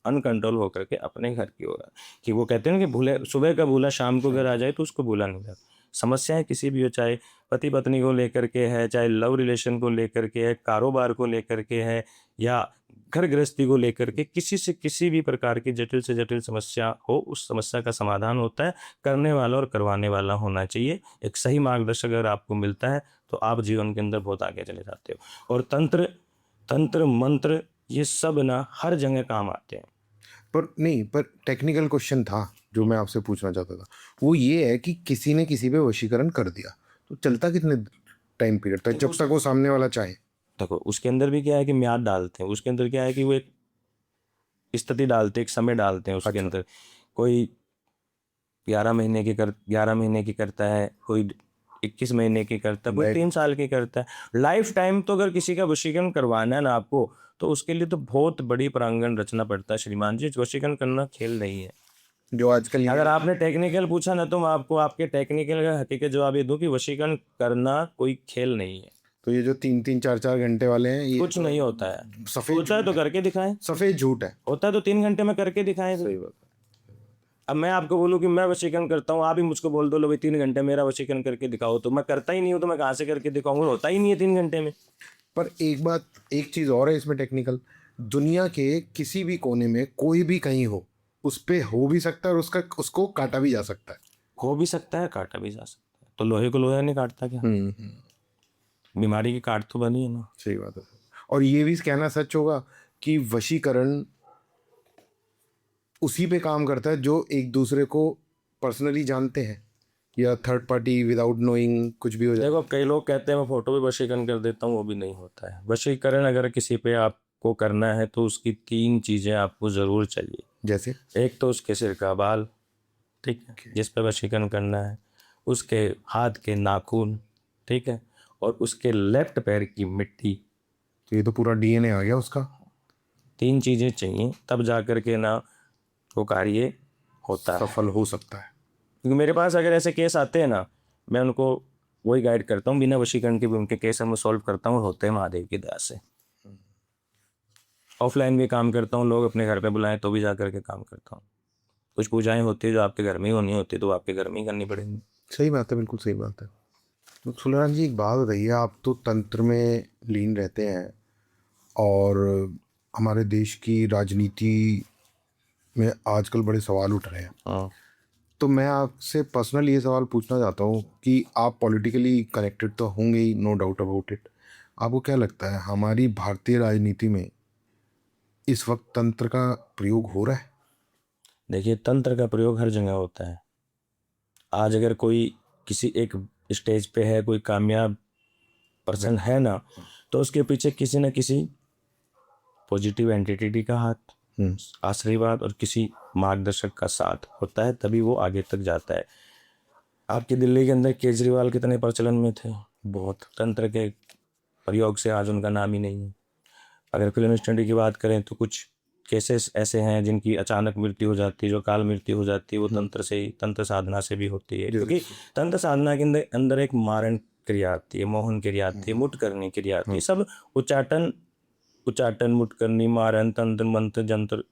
अनकंट्रोल होकर के अपने घर की ओर, कि वो कहते हैं कि भूले सुबह का भूला शाम को घर आ जाए तो उसको भूला नहीं जाता। समस्याएं किसी भी हो, चाहे पति पत्नी को लेकर के है, चाहे लव रिलेशन को लेकर के है, कारोबार को लेकर के है, या घर गृहस्थी को लेकर के, किसी से किसी भी प्रकार की जटिल से जटिल समस्या हो, उस समस्या का समाधान होता है। करने वाला और करवाने वाला होना चाहिए। एक सही मार्गदर्शक अगर आपको मिलता है तो आप जीवन के अंदर बहुत आगे चले जाते हो। और तंत्र मंत्र ये सब ना हर जगह काम आते हैं। पर टेक्निकल क्वेश्चन था जो मैं आपसे पूछना चाहता था, वो ये है कि किसी ने किसी पे वशीकरण कर दिया तो चलता कितने टाइम पीरियड तक, जब तक वो सामने वाला चाहे? देखो उसके अंदर भी क्या है कि म्याद डालते हैं, उसके अंदर क्या है कि वो एक स्थिति डालते हैं, एक समय डालते हैं उसके अंदर। कोई 11 महीने की करता है, कोई 21 महीने की करता है, कोई 3 साल की करता है। लाइफ टाइम तो अगर किसी का वशीकरण करवाना है ना आपको, तो उसके लिए तो बहुत बड़ी प्रांगण रचना पड़ता है श्रीमान जी। वशीकरण करना खेल नहीं है। जो आजकल अगर आपने टेक्निकल पूछा ना, तो मैं आपको आपके टेक्निकल का हकीकत जवाब ये दूं कि वशीकरण करना कोई खेल नहीं है। तो ये जो 3-4 घंटे वाले हैं, ये कुछ नहीं होता है। सफेद होता है तो करके दिखाएं। सफेद झूठ है। होता है तो 3 घंटे में करके दिखाएं। सही बात है। अब मैं आपको बोलूं कि मैं वशीकरण करता हूँ, आप ही मुझको बोल दो लो भाई 3 घंटे मेरा वशीकरण करके दिखाओ, तो मैं करता ही नहीं हूँ, तो मैं कहाँ से करके दिखाऊंगा? होता ही नहीं है 3 घंटे में। पर एक चीज़ और है इसमें टेक्निकल, दुनिया के किसी भी कोने में कोई भी कहीं हो, उस पे हो भी सकता है और उसको काटा भी जा सकता है। हो भी सकता है, काटा भी जा सकता है। तो लोहे को लोहा नहीं काटता क्या? बीमारी की काट तो बनी है ना। सही बात है। और ये भी कहना सच होगा कि वशीकरण उसी पे काम करता है जो एक दूसरे को पर्सनली जानते हैं, या थर्ड पार्टी विदाउट नोइंग कुछ भी हो जाए। देखो कई लोग कहते हैं मैं फोटो पे वशीकरण कर देता हूँ, वो भी नहीं होता है। वशीकरण अगर किसी पे आपको करना है तो उसकी 3 चीजें आपको जरूर चाहिए। जैसे एक तो उसके सिर का बाल, ठीक है, जिस पे वशीकरण करना है, उसके हाथ के नाखून, ठीक है, और उसके लेफ्ट पैर की मिट्टी। तो ये तो पूरा डीएनए आ गया उसका। 3 चीजें चाहिए, तब जा कर के ना वो कार्य होता है, सफल हो सकता है। क्योंकि मेरे पास अगर ऐसे केस आते हैं ना, मैं उनको वही गाइड करता हूँ, बिना वशीकरण के भी उनके केस मैं सॉल्व करता हूँ, और होते हैं महादेव की दया से। ऑफलाइन भी काम करता हूँ, लोग अपने घर पे बुलाएं तो भी जा करके काम करता हूँ। कुछ पूजाएं होती है जो आपके घर में ही होनी होती है, तो आपके घर में ही करनी पड़ेगी। सही बात है, बिल्कुल सही बात है। तो सुलेमान जी, एक बात बताइए, आप तो तंत्र में लीन रहते हैं और हमारे देश की राजनीति में आजकल बड़े सवाल उठ रहे हैं, हाँ। तो मैं आपसे पर्सनली ये सवाल पूछना चाहता हूँ कि आप पॉलिटिकली कनेक्टेड तो होंगे ही, नो डाउट अबाउट इट। आपको क्या लगता है हमारी भारतीय राजनीति में इस वक्त तंत्र का प्रयोग हो रहा है? देखिए तंत्र का प्रयोग हर जगह होता है। आज अगर कोई किसी एक स्टेज पे है, कोई कामयाब पर्सन है ना, तो उसके पीछे किसी न किसी पॉजिटिव एंटिटी का हाथ, आशीर्वाद और किसी मार्गदर्शक का साथ होता है, तभी वो आगे तक जाता है। आपकी दिल्ली के अंदर केजरीवाल कितने प्रचलन में थे, बहुत तंत्र के प्रयोग से आज उनका नाम ही नहीं है। अगर फिल्म इंडस्ट्री की बात करें तो कुछ केसेस ऐसे हैं जिनकी अचानक मृत्यु हो जाती है, जो काल मृत्यु हो जाती है, वो तंत्र से ही, तंत्र साधना से भी होती है। क्योंकि तंत्र साधना के अंदर एक मारण क्रिया आती है, मोहन क्रिया आती है, मुट करने की क्रिया आती है। सब उच्चाटन मुट करनी, मारण, तंत्र मंत्र जंत्र,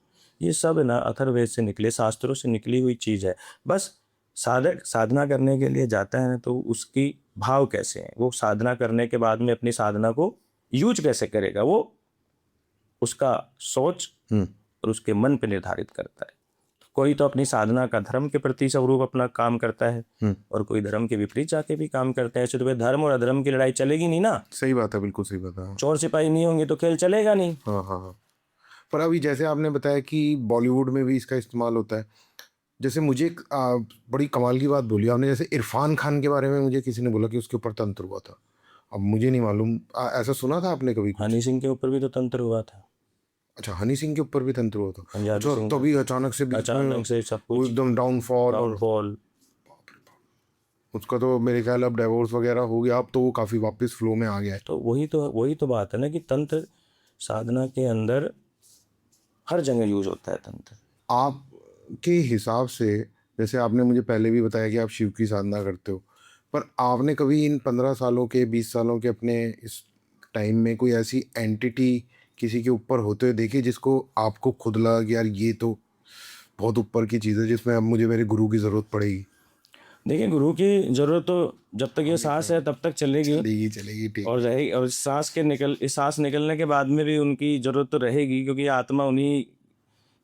ये सब ना अथर्ववेद से निकले, शास्त्रों से निकली हुई चीज है। बस साधक साधना करने के लिए जाता है ना, तो उसकी भाव कैसे है, वो साधना करने के बाद में अपनी साधना को यूज कैसे करेगा, वो उसका सोच और उसके मन पे निर्धारित करता है। कोई तो अपनी साधना का धर्म के प्रति स्वरूप अपना काम करता है, और कोई धर्म के विपरीत जाके भी काम करता है। ऐसे तो धर्म और अधर्म की लड़ाई चलेगी नहीं ना। सही बात है, बिल्कुल सही बात है। चोर सिपाही नहीं होंगे तो खेल चलेगा नहीं। हाँ हाँ हाँ। पर अभी जैसे आपने बताया कि बॉलीवुड में भी इसका इस्तेमाल होता है, जैसे मुझे एक बड़ी कमाल की बात बोली आपने, जैसे इरफान खान के बारे में मुझे किसी ने बोला कि उसके ऊपर तंत्र हुआ था। अब मुझे नहीं मालूम, ऐसा सुना था आपने कभी? हनी सिंह के ऊपर भी तो तंत्र हुआ था। अच्छा, हनी सिंह के ऊपर भी तंत्र हुआ था? पंजाबी जो सिंह तभी अचानक से सब वो कुछ एकदम डाउनफॉल, और डाउनफॉल। उसका तो मेरे ख्याल अब डिवोर्स वगैरह हो गया, अब तो वो काफ़ी वापस फ्लो में आ गया है। तो वही तो बात है ना कि तंत्र साधना के अंदर हर जगह यूज होता है तंत्र। आपके हिसाब से, जैसे आपने मुझे पहले भी बताया कि आप शिव की साधना करते हो, पर आपने कभी इन 15 सालों के 20 सालों के अपने इस टाइम में कोई ऐसी एंटिटी किसी के ऊपर होते हुए देखी जिसको आपको खुद लगा कि यार ये तो बहुत ऊपर की चीज़ है, जिसमें अब मुझे मेरे गुरु की ज़रूरत पड़ेगी? देखिए, गुरु की जरूरत तो जब तक ये सांस है तब तक चलेगी चलेगी चलेगी, ठीक। और रहेगी, और इस सांस निकलने के बाद में भी उनकी जरूरत तो रहेगी, क्योंकि आत्मा उन्हीं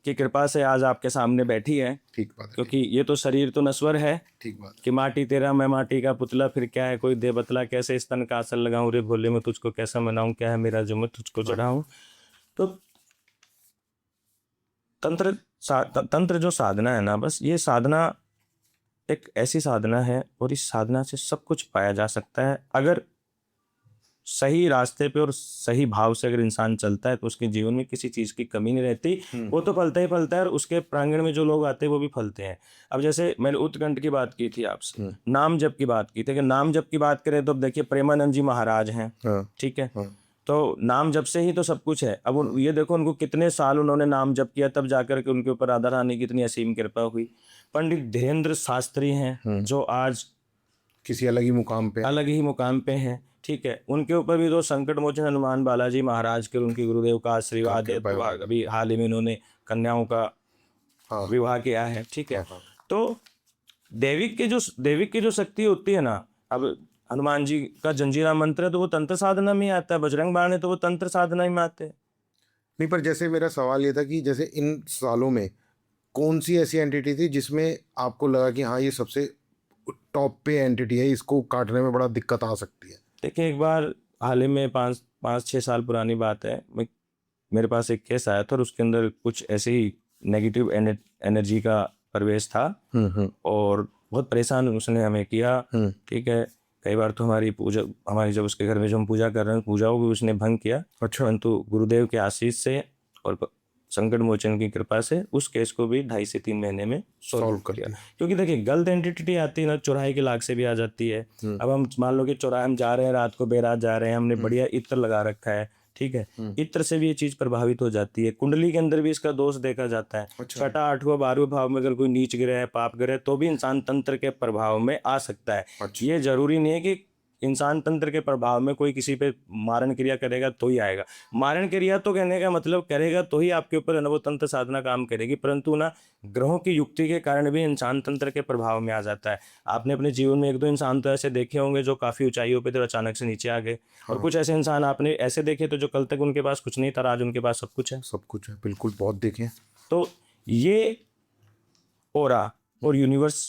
की कृपा से आज आपके सामने बैठी है। ठीक बात है, क्योंकि ये तो शरीर तो नश्वर है ठीक बात कि माटी तेरा मैं माटी का पुतला, फिर क्या है कोई दे बतला, कैसे इस तन का आसन लगाऊं रे भोले, मैं तुझको कैसा मनाऊं, क्या है मेरा जो मैं तुझको चढ़ाऊं। तो तंत्र जो साधना है ना, बस ये साधना एक ऐसी साधना है, और इस साधना से सब कुछ पाया जा सकता है। अगर सही रास्ते पे और सही भाव से अगर इंसान चलता है तो उसके जीवन में किसी चीज की कमी नहीं रहती। वो तो फलता ही फलता है, और उसके प्रांगण में जो लोग आते हैं वो भी फलते हैं। अब जैसे मैंने उत्कंठ की बात की थी आपसे, नाम जप की बात की थी, कि नाम जप की बात करें तो अब देखिए प्रेमानंद जी महाराज हैं, हाँ, ठीक है, हाँ। तो नाम जप से ही तो सब कुछ है। अब ये देखो उनको कितने साल उन्होंने नाम जप किया, तब जाकर के उनके ऊपर राधा रानी की इतनी असीम कृपा हुई। पंडित धीरेन्द्र शास्त्री हैं जो आज किसी अलग ही मुकाम पे हैं, ठीक है, उनके ऊपर भी तो संकट मोचन हनुमान बालाजी महाराज के, उनके गुरुदेव का आशीर्वाद है। तो अभी हाल ही में उन्होंने कन्याओं का हाँ, विवाह किया है, ठीक है। हाँ। तो दैविक की जो शक्ति होती है ना, अब हनुमान जी का जंजीरा मंत्र है तो वो तंत्र साधना में ही आता है, बजरंग बाण है तो वो तंत्र साधना में आते हैं। नहीं, पर जैसे मेरा सवाल ये था कि जैसे इन सालों में कौन सी ऐसी एंटिटी थी जिसमें आपको लगा कि हाँ ये सबसे टॉप पे एंटिटी है, इसको काटने में बड़ा दिक्कत आ सकती है? देखिए, एक बार हाल ही में 5-6 साल पुरानी बात है, मेरे पास एक केस आया था और उसके अंदर कुछ ऐसे ही नेगेटिव एनर्जी का प्रवेश था और बहुत परेशान उसने हमें किया, ठीक है। कई बार तो हमारी जब उसके घर में जो हम पूजा कर रहे हैं, पूजाओं को उसने भंग किया। अच्छा। परंतु गुरुदेव के आशीष से और संकट मोचन की कृपा से उस केस को भी 2.5 से 3 महीने में सॉल्व कर दिया। क्योंकि देखिए, गलत एंटिटी आती है ना, चौराहे के लाग से भी आ जाती है। अब हम मान लो कि चौराहे हम जा रहे हैं, रात को बेरात जा रहे हैं, हमने बढ़िया इत्र लगा रखा है, ठीक है, इत्र से भी ये चीज प्रभावित हो जाती है। कुंडली के अंदर भी इसका दोष देखा जाता है। 6वां 8वां 12वें भाव में अगर कोई नीच गिरे है, पाप गिरे, तो भी इंसान तंत्र के प्रभाव में आ सकता है। ये जरूरी नहीं है कि इंसान तंत्र के प्रभाव में कोई किसी पे मारण क्रिया करेगा तो ही आएगा। मारण क्रिया तो कहने का मतलब करेगा तो ही आपके ऊपर है ना वो तंत्र साधना काम करेगी, परंतु ना ग्रहों की युक्ति के कारण भी इंसान तंत्र के प्रभाव में आ जाता है। आपने अपने जीवन में 1-2 इंसान तो ऐसे देखे होंगे जो काफी ऊंचाइयों पे थे, अचानक से नीचे आ गए। और कुछ ऐसे इंसान आपने ऐसे देखे तो जो कल तक उनके पास कुछ नहीं था, आज उनके पास सब कुछ है। सब कुछ है, बिल्कुल, बहुत देखे। तो ये ओरा और यूनिवर्स,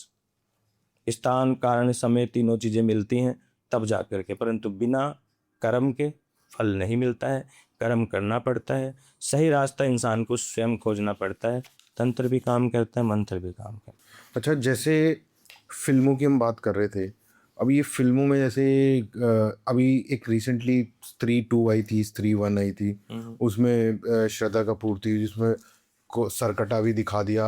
स्थान, कारण, समय, तीनों चीजें मिलती हैं तब जा करके, परंतु बिना कर्म के फल नहीं मिलता है। कर्म करना पड़ता है, सही रास्ता इंसान को स्वयं खोजना पड़ता है। तंत्र भी काम करता है, मंत्र भी काम करता है। अच्छा, जैसे फिल्मों की हम बात कर रहे थे, अभी ये फिल्मों में जैसे अभी एक रिसेंटली स्त्री 2 आई थी, स्त्री 1 आई थी, उसमें श्रद्धा कपूर थी, जिसमें को सरकटा भी दिखा दिया,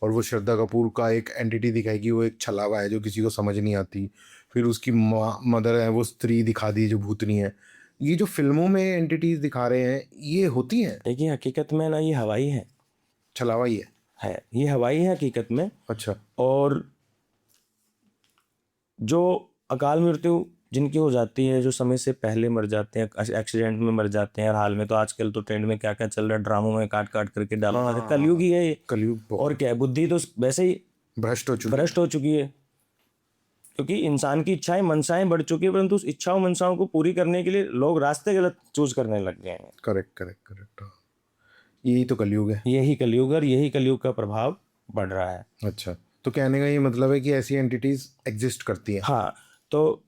और वो श्रद्धा कपूर का एक एंटिटी दिखाई कि वो एक छलावा है जो किसी को समझ नहीं आती। फिर उसकी मदर है, वो स्त्री दिखा दी जो भूतनी है। ये जो फिल्मों में एंटिटीज दिखा रहे हैं, ये होती हैं? देखिए, हकीकत में ना ये हवाई है, छलावा ही है ये हवाई है हकीकत में। अच्छा। और जो अकाल मृत्यु जिनकी हो जाती है, जो समय से पहले मर जाते हैं, एक्सीडेंट में मर जाते हैं, और हाल में तो आजकल तो ट्रेंड में क्या क्या चल रहा है, ड्रामों में काट काट करके डाला है, कलयुग ही है ये। कलयुग। और क्या है, बुद्धि तो वैसे ही भ्रष्ट हो चुकी है, क्योंकि इंसान की इच्छाएं मनसाएं बढ़ चुकी है, परंतु उस इच्छाओं मनसाओं को पूरी करने के लिए लोग रास्ते गलत चूज करने लग गए हैं। करेक्ट। यही तो कलयुग है। यही कलयुग और यही कलयुग का प्रभाव बढ़ रहा है। अच्छा, तो कहने का ये मतलब है कि ऐसी एंटिटीज एग्जिस्ट करती हैं। हाँ, तो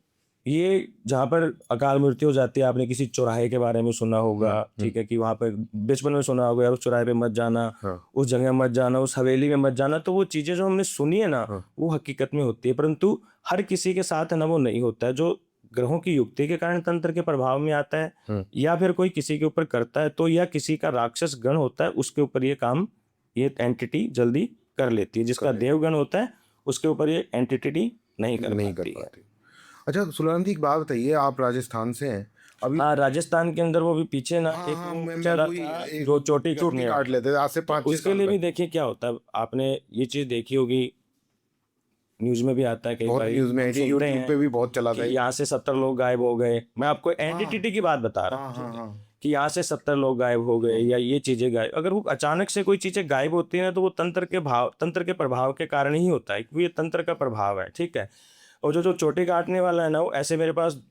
ये जहाँ पर अकाल मृत्यु हो जाती है, आपने किसी चौराहे के बारे में सुना होगा, ठीक है, कि वहाँ पर बचपन में सुना होगा यार उस चौराहे पे मत जाना, उस जगह मत जाना, उस हवेली में मत जाना। तो वो चीजें जो हमने सुनी है ना, वो हकीकत में होती है, परंतु हर किसी के साथ है ना वो नहीं होता है। जो ग्रहों की युक्ति के कारण तंत्र के प्रभाव में आता है, या फिर कोई किसी के ऊपर करता है, तो या किसी का राक्षस गण होता है, उसके ऊपर ये काम ये एंटिटी जल्दी कर लेती है। जिसका देवगण होता है उसके ऊपर ये एंटिटी नहीं कर पाती है। अच्छा सुलाराम जी, एक बात बताइए, आप राजस्थान से हैं अभी? हाँ, राजस्थान के अंदर वो भी पीछे ना एक जो चोटी काट लेते थे आज से 5-6 उसके लिए भी देखिए क्या होता है। आपने ये चीज देखी होगी, न्यूज में भी आता है कई बार, न्यूज में, यूट्यूब पे भी बहुत चला था। यहाँ से 70 लोग गायब हो गए। मैं आपको एंटिटी की बात बता रहा हूँ। कि यहाँ से 70 लोग गायब हो गए या ये चीज़ें गायब, अगर वो अचानक से कोई चीज़ें गायब होती हैं ना तो वो तंत्र के प्रभाव के कारण ही होता है, क्योंकि ये तंत्र का प्रभाव है, ठीक है। और जो जो चोटी काटने वाला है ना, वो ऐसे मेरे पास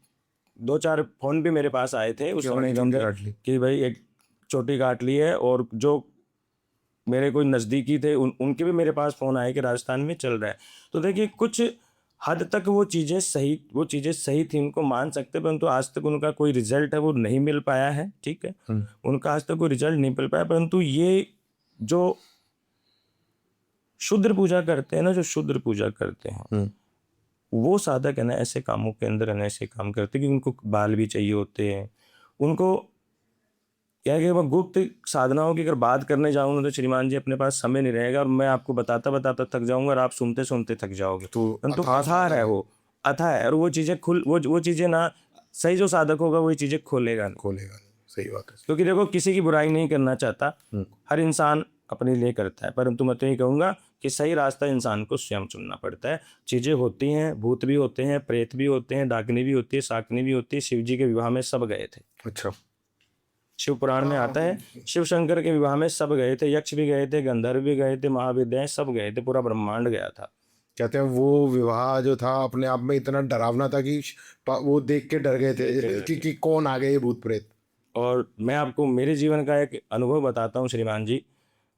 2-4 फोन भी मेरे पास आए थे उस समय के अंदर कि भाई एक चोटी काट ली है, और जो मेरे कोई नज़दीकी थे उनके भी मेरे पास फ़ोन आए कि राजस्थान में चल रहा है। तो देखिए कुछ हद तक वो चीज़ें सही थी, उनको मान सकते, परंतु आज तक उनका कोई रिजल्ट है वो नहीं मिल पाया है, ठीक है। उनका आज तक कोई रिजल्ट नहीं मिल पाया, परंतु ये जो शूद्र पूजा करते हैं ना, जो शूद्र पूजा करते हैं वो साधक है ना, ऐसे कामों के अंदर है ना ऐसे काम करते हैं कि उनको बाल भी चाहिए होते हैं। उनको क्या है कि मैं गुप्त साधनाओं की अगर बात करने जाऊंगा तो श्रीमान जी अपने पास समय नहीं रहेगा, और मैं आपको बताता बताता थक जाऊंगा और आप सुनते सुनते थक जाओगे। तो अथाह है वो, अथाह है, और वो चीज़ें वो चीज़ें ना, सही जो साधक होगा वही चीज़ें खोलेगा नहीं। सही बात है। क्योंकि देखो किसी की बुराई नहीं करना चाहता, हर इंसान अपने लिए करता है, परंतु मैं तो ये कहूँगा कि सही रास्ता इंसान को स्वयं चुनना पड़ता है। चीज़ें होती हैं, भूत भी होते हैं, प्रेत भी होते हैं, डाकनी भी होती है, शाकनी भी होती है। शिव जी के विवाह में सब गए थे। अच्छा। शिव पुराण में आता है शिव शंकर के विवाह में सब गए थे, यक्ष भी गए थे, गंधर्व भी गए थे, महाविद्याएं सब गए थे, पूरा ब्रह्मांड गया था। कहते हैं वो विवाह जो था अपने आप में इतना डरावना था कि वो देख के डर गए थे कि कौन आ गए ये भूत प्रेत। और मैं आपको मेरे जीवन का एक अनुभव बताता हूँ श्रीमान जी।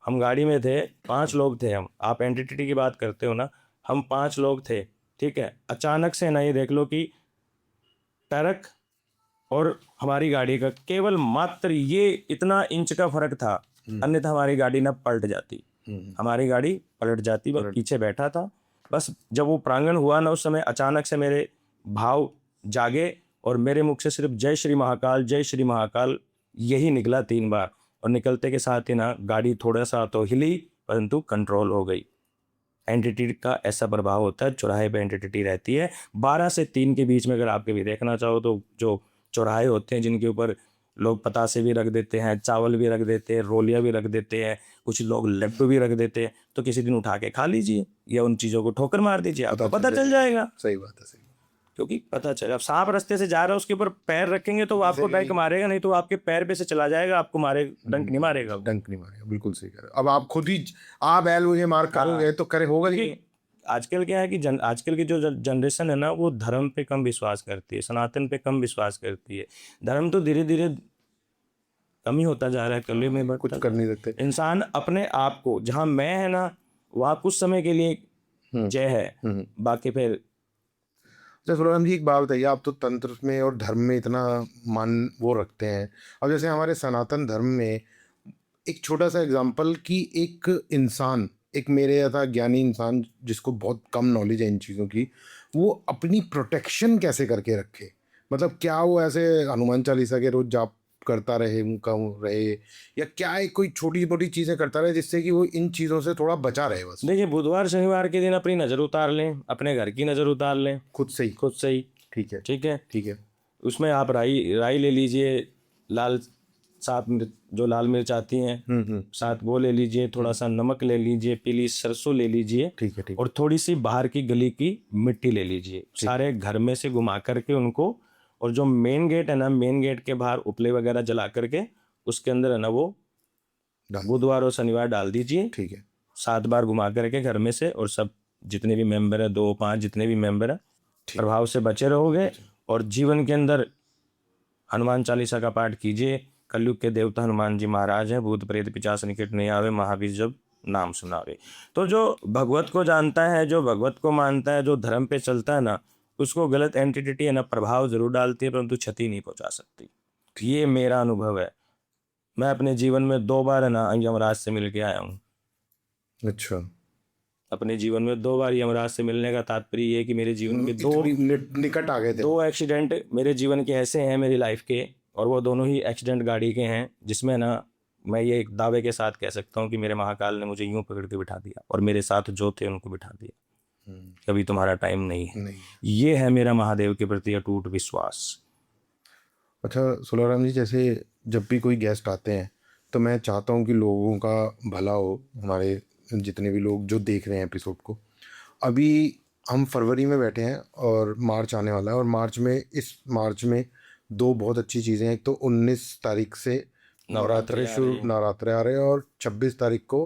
हम गाड़ी में थे, 5 लोग थे हम, आप एंटिटी की बात करते हो ना, हम 5 लोग थे, ठीक है। अचानक से ना ये देख लो कि ट्रक और हमारी गाड़ी का केवल मात्र ये इतना इंच का फर्क था, अन्यथा हमारी गाड़ी ना पलट जाती, हमारी गाड़ी पलट जाती। मैं पीछे बैठा था, बस जब वो प्रांगण हुआ ना उस समय अचानक से मेरे भाव जागे और मेरे मुख से सिर्फ जय श्री महाकाल, जय श्री महाकाल यही निकला 3 बार, और निकलते के साथ ही ना गाड़ी थोड़ा सा तो हिली परंतु कंट्रोल हो गई। एंटिटी का ऐसा प्रभाव होता है, चौराहे पे एंटिटी रहती है 12 से 3 के बीच में। अगर आप कभी देखना चाहो तो जो चौराहे होते हैं जिनके ऊपर लोग पतासे भी रख देते हैं, चावल भी रख देते हैं, रोलियां भी रख देते हैं, कुछ लोग लड्डू भी रख देते हैं, तो किसी दिन उठा के खा लीजिए या उन चीज़ों को ठोकर मार दीजिए, आपको पता चल जाएगा। सही बात है, सही। क्योंकि पता चले, अब सांप रास्ते से जा रहा है उसके ऊपर पैर रखेंगे तो वो आपको डंक मारेगा, नहीं तो वो आपके पैर पे से चला जाएगा, आपको डंक नहीं मारेगा। बिल्कुल सही कह रहे हो। अब आप खुद ही आप बैल मुझे मार करोगे तो करे होगा नहीं। आजकल क्या है कि आजकल की जो जनरेशन है ना वो धर्म पे कम विश्वास करती है, सनातन पे कम विश्वास करती है। धर्म तो धीरे धीरे कम ही होता जा रहा है, कल में कुछ कर नहीं सकते। इंसान अपने आप को, जहाँ मैं है ना वहाँ कुछ समय के लिए जय है, बाकी फिर। अच्छा सुलराम जी, एक बात बताइए, आप तो तंत्र में और धर्म में इतना मान वो रखते हैं, अब जैसे हमारे सनातन धर्म में एक छोटा सा एग्जांपल कि एक इंसान, एक मेरे जैसा ज्ञानी इंसान जिसको बहुत कम नॉलेज है इन चीज़ों की, वो अपनी प्रोटेक्शन कैसे करके रखे? मतलब क्या वो ऐसे हनुमान चालीसा के रोज जाप करता रहे, उनका रहे, या क्या है कोई छोटी मोटी चीज़ें करता रहे जिससे कि वो इन चीज़ों से थोड़ा बचा रहे? बस देखिए, बुधवार शनिवार के दिन अपनी नज़र उतार लें, अपने घर की नज़र उतार लें, खुद से ही। ठीक है, ठीक है, ठीक है। उसमें आप राई ले लीजिए, लाल 7 मिर्च, जो लाल मिर्च आती हैं 7 वो ले लीजिए, थोड़ा सा नमक ले लीजिए, पीली सरसों ले लीजिए, ठीक है, ठीक। और थोड़ी सी बाहर की गली की मिट्टी ले लीजिए, सारे घर में से घुमा करके उनको, और जो मेन गेट है ना, मेन गेट के बाहर उपले वगैरह जला करके उसके अंदर है ना वो बुधवार और शनिवार डाल दीजिए। ठीक है। 7 बार घुमा करके घर में से, और सब जितने भी मेंबर है, 2-5 जितने भी मेंबर है, प्रभाव से बचे रहोगे। और जीवन के अंदर हनुमान चालीसा का पाठ कीजिए। कलयुग के देवता हनुमान जी महाराज है, भूत प्रेत पिशाच निकट नहीं आवे, महावीर जब नाम सुनावे। तो जो भगवत को जानता है, जो भगवत को मानता है, जो धर्म पे चलता है ना, उसको गलत एंटिटी है ना प्रभाव जरूर डालती है परंतु क्षति नहीं पहुंचा सकती। ये मेरा अनुभव है। मैं अपने जीवन में 2 बार है ना यमराज से मिल के आया हूँ। अच्छा। अपने जीवन में 2 बार यमराज से मिलने का तात्पर्य ये है कि मेरे जीवन के 2 निकट आ गए थे। 2 एक्सीडेंट मेरे जीवन के ऐसे हैं मेरी लाइफ के, और वो दोनों ही एक्सीडेंट गाड़ी के हैं, जिसमें ना मैं ये एक दावे के साथ कह सकता हूँ कि मेरे महाकाल ने मुझे यूं पकड़ के बिठा दिया और मेरे साथ जो थे उनको बिठा दिया, कभी तुम्हारा टाइम नहीं है। ये है मेरा महादेव के प्रति अटूट विश्वास। अच्छा सुलराम जी, जैसे जब भी कोई गेस्ट आते हैं तो मैं चाहता हूँ कि लोगों का भला हो, हमारे जितने भी लोग जो देख रहे हैं एपिसोड को। अभी हम फरवरी में बैठे हैं और मार्च आने वाला है, और इस मार्च में दो बहुत अच्छी चीज़ें हैं। एक तो 19 तारीख से नवरात्रि आ रही है। नवरात्रे आ रहे हैं और 26 तारीख को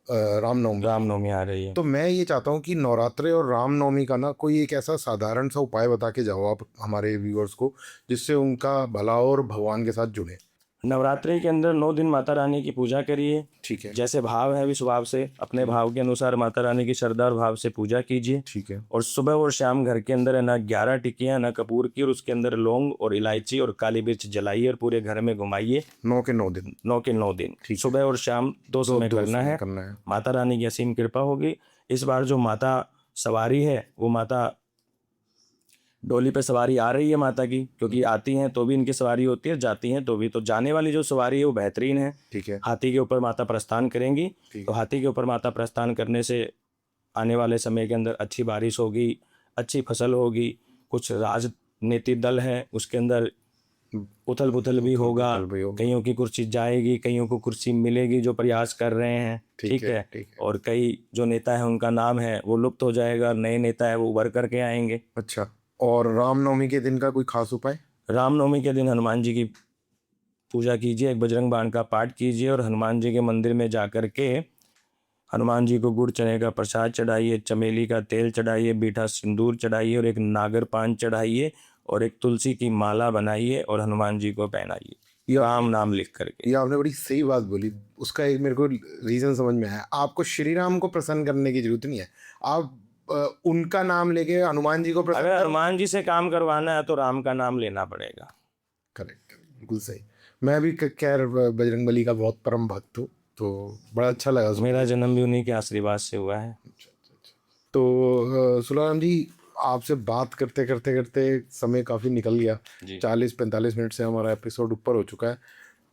रामनवमी। रामनवमी आ रही है। तो मैं ये चाहता हूँ कि नवरात्रे और रामनवमी का ना कोई एक ऐसा साधारण सा उपाय बता के जाओ आप हमारे व्यूअर्स को, जिससे उनका भला हो और भगवान के साथ जुड़े। नवरात्रि के अंदर 9 दिन माता रानी की पूजा करिए। ठीक है। जैसे भाव है विश्व भाव से अपने भाव के अनुसार माता रानी की श्रद्धा और भाव से पूजा कीजिए। ठीक है। और सुबह और शाम घर के अंदर है ना 11 टिक्कियाँ ना कपूर की और उसके अंदर लौंग और इलायची और काली मिर्च जलाइए और पूरे घर में घुमाइए 9 के 9 दिन। 9 के 9 दिन ठीक है। सुबह और शाम दो समय दो करना समय है। करना है। माता रानी की असीम कृपा होगी। इस बार जो माता सवारी है वो माता डोली पे सवारी आ रही है माता की, क्योंकि आती हैं तो भी इनकी सवारी होती है, जाती हैं तो भी। तो जाने वाली जो सवारी है वो बेहतरीन है। ठीक है। हाथी के ऊपर माता प्रस्थान करेंगी। ठीक तो है। हाथी के ऊपर माता प्रस्थान करने से आने वाले समय के अंदर अच्छी बारिश होगी, अच्छी फसल होगी। कुछ राजनीतिक दल है उसके अंदर उथल पुथल भी होगा। उथल भी होगा। कईयों की कुर्सी जाएगी, कईयों को कुर्सी मिलेगी जो प्रयास कर रहे हैं। ठीक है। ठीक है। और कई जो नेता है उनका नाम है वो लुप्त हो जाएगा, नए नेता है वो उभर करके आएंगे। अच्छा, और रामनवमी के दिन का कोई खास उपाय? रामनवमी के दिन हनुमान जी की पूजा कीजिए, एक बजरंग बाण का पाठ कीजिए और हनुमान जी के मंदिर में जा कर के हनुमान जी को गुड़ चने का प्रसाद चढ़ाइए, चमेली का तेल चढ़ाइए, बीठा सिंदूर चढ़ाइए और एक नागर पान चढ़ाइए और एक तुलसी की माला बनाइए और हनुमान जी को पहनाइए राम नाम लिख करके। ये आपने बड़ी सही बात बोली। उसका एक मेरे को रीज़न समझ में आया। आपको श्री राम को प्रसन्न करने की जरूरत नहीं है, आप उनका नाम लेके हनुमान जी को प्रसन्न अगर करो। हनुमान जी से काम करवाना है तो राम का नाम लेना पड़ेगा। करेक्ट, बिल्कुल सही। मैं भी खैर बजरंगबली का बहुत परम भक्त हूँ, तो बड़ा अच्छा लगा मेरा जन्म भी उन्हीं के आशीर्वाद से हुआ है। तो सुलाराम जी, आपसे बात करते करते करते समय काफ़ी निकल गया। 40-45 मिनट से हमारा एपिसोड ऊपर हो चुका है।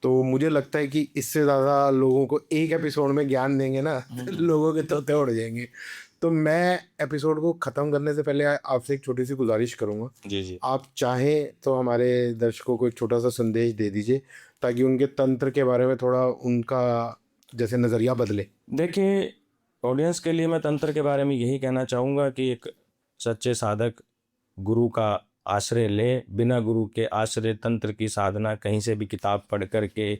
तो मुझे लगता है कि इससे ज़्यादा लोगों को एक एपिसोड में ज्ञान देंगे ना लोगों के तोते उड़ जाएंगे। तो मैं एपिसोड को ख़त्म करने से पहले आपसे एक छोटी सी गुजारिश करूँगा। जी। आप चाहें तो हमारे दर्शकों को एक छोटा सा संदेश दे दीजिए, ताकि उनके तंत्र के बारे में थोड़ा उनका जैसे नज़रिया बदले। देखिए, ऑडियंस के लिए मैं तंत्र के बारे में यही कहना चाहूँगा कि एक सच्चे साधक गुरु का आश्रय ले। बिना गुरु के आश्रय तंत्र की साधना कहीं से भी किताब पढ़ करके,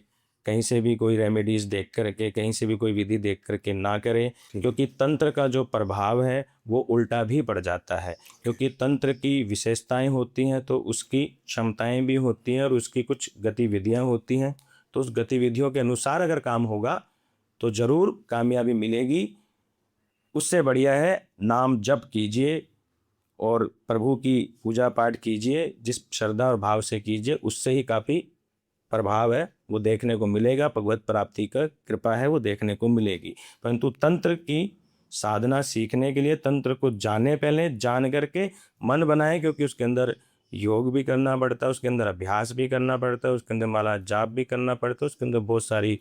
कहीं से भी कोई रेमेडीज देख करके, कहीं से भी कोई विधि देख करके ना करें, क्योंकि तंत्र का जो प्रभाव है वो उल्टा भी पड़ जाता है। क्योंकि तंत्र की विशेषताएं होती हैं तो उसकी क्षमताएं भी होती हैं और उसकी कुछ गतिविधियां होती हैं। तो उस गतिविधियों के अनुसार अगर काम होगा तो ज़रूर कामयाबी मिलेगी। उससे बढ़िया है नाम जप कीजिए और प्रभु की पूजा पाठ कीजिए, जिस श्रद्धा और भाव से कीजिए उससे ही काफ़ी प्रभाव है वो देखने को मिलेगा। भगवत प्राप्ति का कृपा है वो देखने को मिलेगी। परंतु तंत्र की साधना सीखने के लिए तंत्र को जाने, पहले जान करके मन बनाए, क्योंकि उसके अंदर योग भी करना पड़ता है, उसके अंदर अभ्यास भी करना पड़ता है, उसके अंदर माला जाप भी करना पड़ता है, उसके अंदर बहुत सारी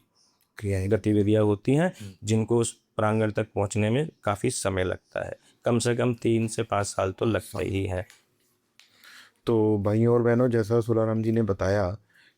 क्रियाएं गतिविधियां होती हैं जिनको उस प्रांगण तक पहुंचने में काफ़ी समय लगता है। कम से कम 3 से 5 साल तो लगता ही है। तो भाइयों और बहनों, जैसा सुलाराम जी ने बताया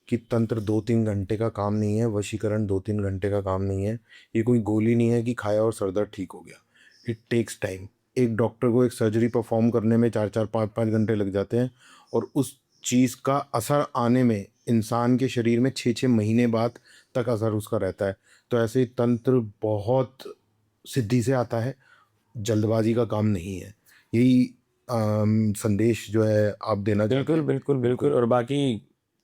कि तंत्र 2-3 घंटे का काम नहीं है, वशीकरण 2-3 घंटे का काम नहीं है, ये कोई गोली नहीं है कि खाया और सर दर्द ठीक हो गया। It takes time. एक डॉक्टर को एक सर्जरी परफॉर्म करने में 4-4, 5-5 घंटे लग जाते हैं, और उस चीज़ का असर आने में इंसान के शरीर में 6-6 महीने बाद तक असर उसका रहता है। तो ऐसे ही तंत्र बहुत सिद्धि से आता है, जल्दबाजी का काम नहीं है। यही संदेश जो है आप देना चाहते बिल्कुल हैं? बिल्कुल बिल्कुल। और बाकी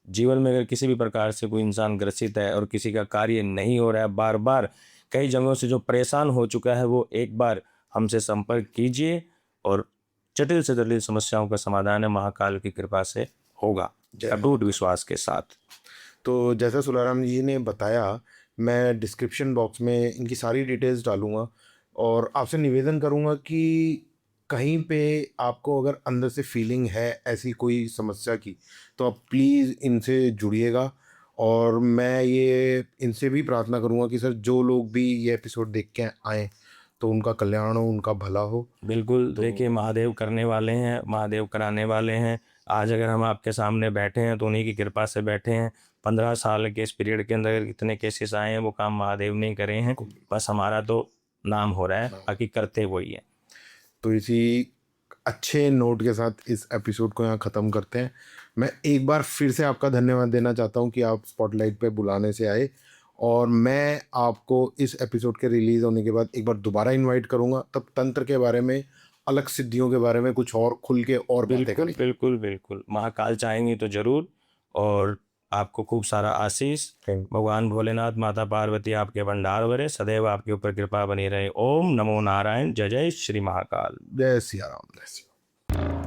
जीवन में अगर किसी भी प्रकार से कोई इंसान ग्रसित है और किसी का कार्य नहीं हो रहा है, बार बार कई जगहों से जो परेशान हो चुका है, वो एक बार हमसे संपर्क कीजिए और जटिल से जटिल समस्याओं का समाधान है महाकाल की कृपा से होगा, अटूट विश्वास के साथ। तो जैसा सुलाराम जी ने बताया, मैं डिस्क्रिप्शन बॉक्स में इनकी सारी डिटेल्स डालूँगा, और आपसे निवेदन करूँगा कि कहीं पे आपको अगर अंदर से फीलिंग है ऐसी कोई समस्या की, तो आप प्लीज़ इनसे जुड़िएगा। और मैं ये इनसे भी प्रार्थना करूँगा कि सर, जो लोग भी ये एपिसोड देख के आएँ तो उनका कल्याण हो, उनका भला हो। बिल्कुल। देखिए, महादेव करने वाले हैं, महादेव कराने वाले हैं। आज अगर हम आपके सामने बैठे हैं तो उन्हीं की कृपा से बैठे हैं। 15 साल के इस पीरियड के अंदर कितने केसेस आए हैं, वो काम महादेव ने करे हैं। बस हमारा तो नाम हो रहा है, बाकी करते वही है। तो इसी अच्छे नोट के साथ इस एपिसोड को यहाँ ख़त्म करते हैं। मैं एक बार फिर से आपका धन्यवाद देना चाहता हूँ कि आप स्पॉटलाइट पे बुलाने से आए, और मैं आपको इस एपिसोड के रिलीज़ होने के बाद एक बार दोबारा इनवाइट करूँगा, तब तंत्र के बारे में, अलग सिद्धियों के बारे में कुछ और खुल के और बातें बिल्कुल करेंगे। बिल्कुल बिल्कुल, महाकाल चाहेंगी तो जरूर। और आपको खूब सारा आशीष। Thank भगवान भोलेनाथ, माता पार्वती आपके भंडार भरे, सदैव आपके ऊपर कृपा बनी रहे। ओम नमो नारायण। जय जय श्री महाकाल। जय सिया राम, जय सिया।